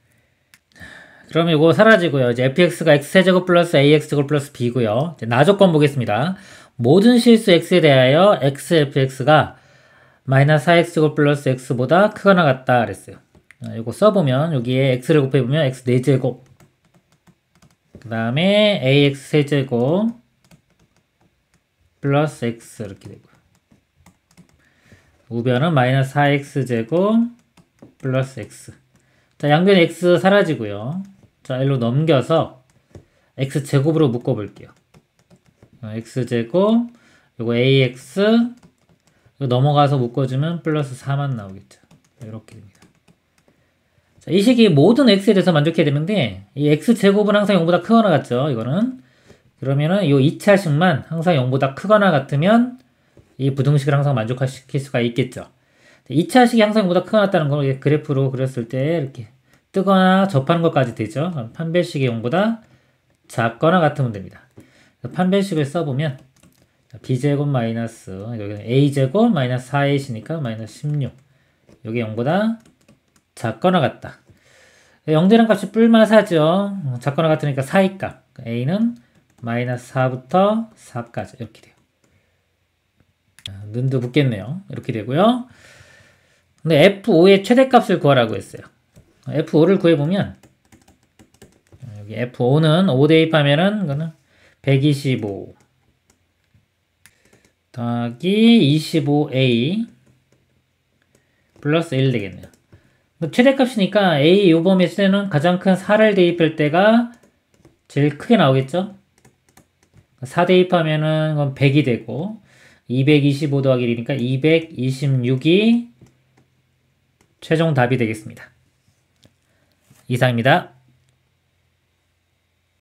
그러면 이거 사라지고요. 이제 fx가 x세제곱 플러스 ax제곱 플러스 b고요. 이제 나조건 보겠습니다. 모든 실수 x에 대하여 xfx가 마이너스 4x제곱 플러스 x보다 크거나 같다 그랬어요. 이거 써보면 여기에 x를 곱해보면 x 4제곱 그 다음에 ax 세제곱 플러스 x 이렇게 되고요. 우변은 마이너스 4x제곱 플러스 x 자, 양변 x 사라지고요. 자, 일로 넘겨서 x제곱으로 묶어볼게요. x제곱 요거 ax 이거 넘어가서 묶어주면 플러스 4만 나오겠죠. 이렇게 됩니다. 자, 이 식이 모든 x에 대해서 만족해야 되는데 이 x제곱은 항상 0보다 크거나 같죠. 이거는 그러면은 이 2차식만 항상 0보다 크거나 같으면 이 부등식을 항상 만족시킬 수가 있겠죠. 2차식이 항상 0보다 크거나 같다는 걸 그래프로 그렸을 때 이렇게 뜨거나 접하는 것까지 되죠. 판별식이 0보다 작거나 같으면 됩니다. 판별식을 써보면 b제곱 마이너스 여기는 a제곱 마이너스 4a시니까 마이너스 16 여기 0보다 작거나 같다. 0되는 값이 뿔마사죠. 작거나 같으니까 4의 값 a는 마이너스 4부터 4까지 이렇게 돼요. 눈도 붙겠네요. 이렇게 되고요. 근데 F5의 최대값을 구하라고 했어요. F5를 구해보면 여기 F5는 5 대입하면은 이거는 125 더하기 25A 플러스 1 되겠네요. 최대값이니까 A 요 범위의 수는 가장 큰 4를 대입할 때가 제일 크게 나오겠죠? 4 대입하면은 이건 100이 되고 225 더하기 1이니까 226이 최종 답이 되겠습니다. 이상입니다.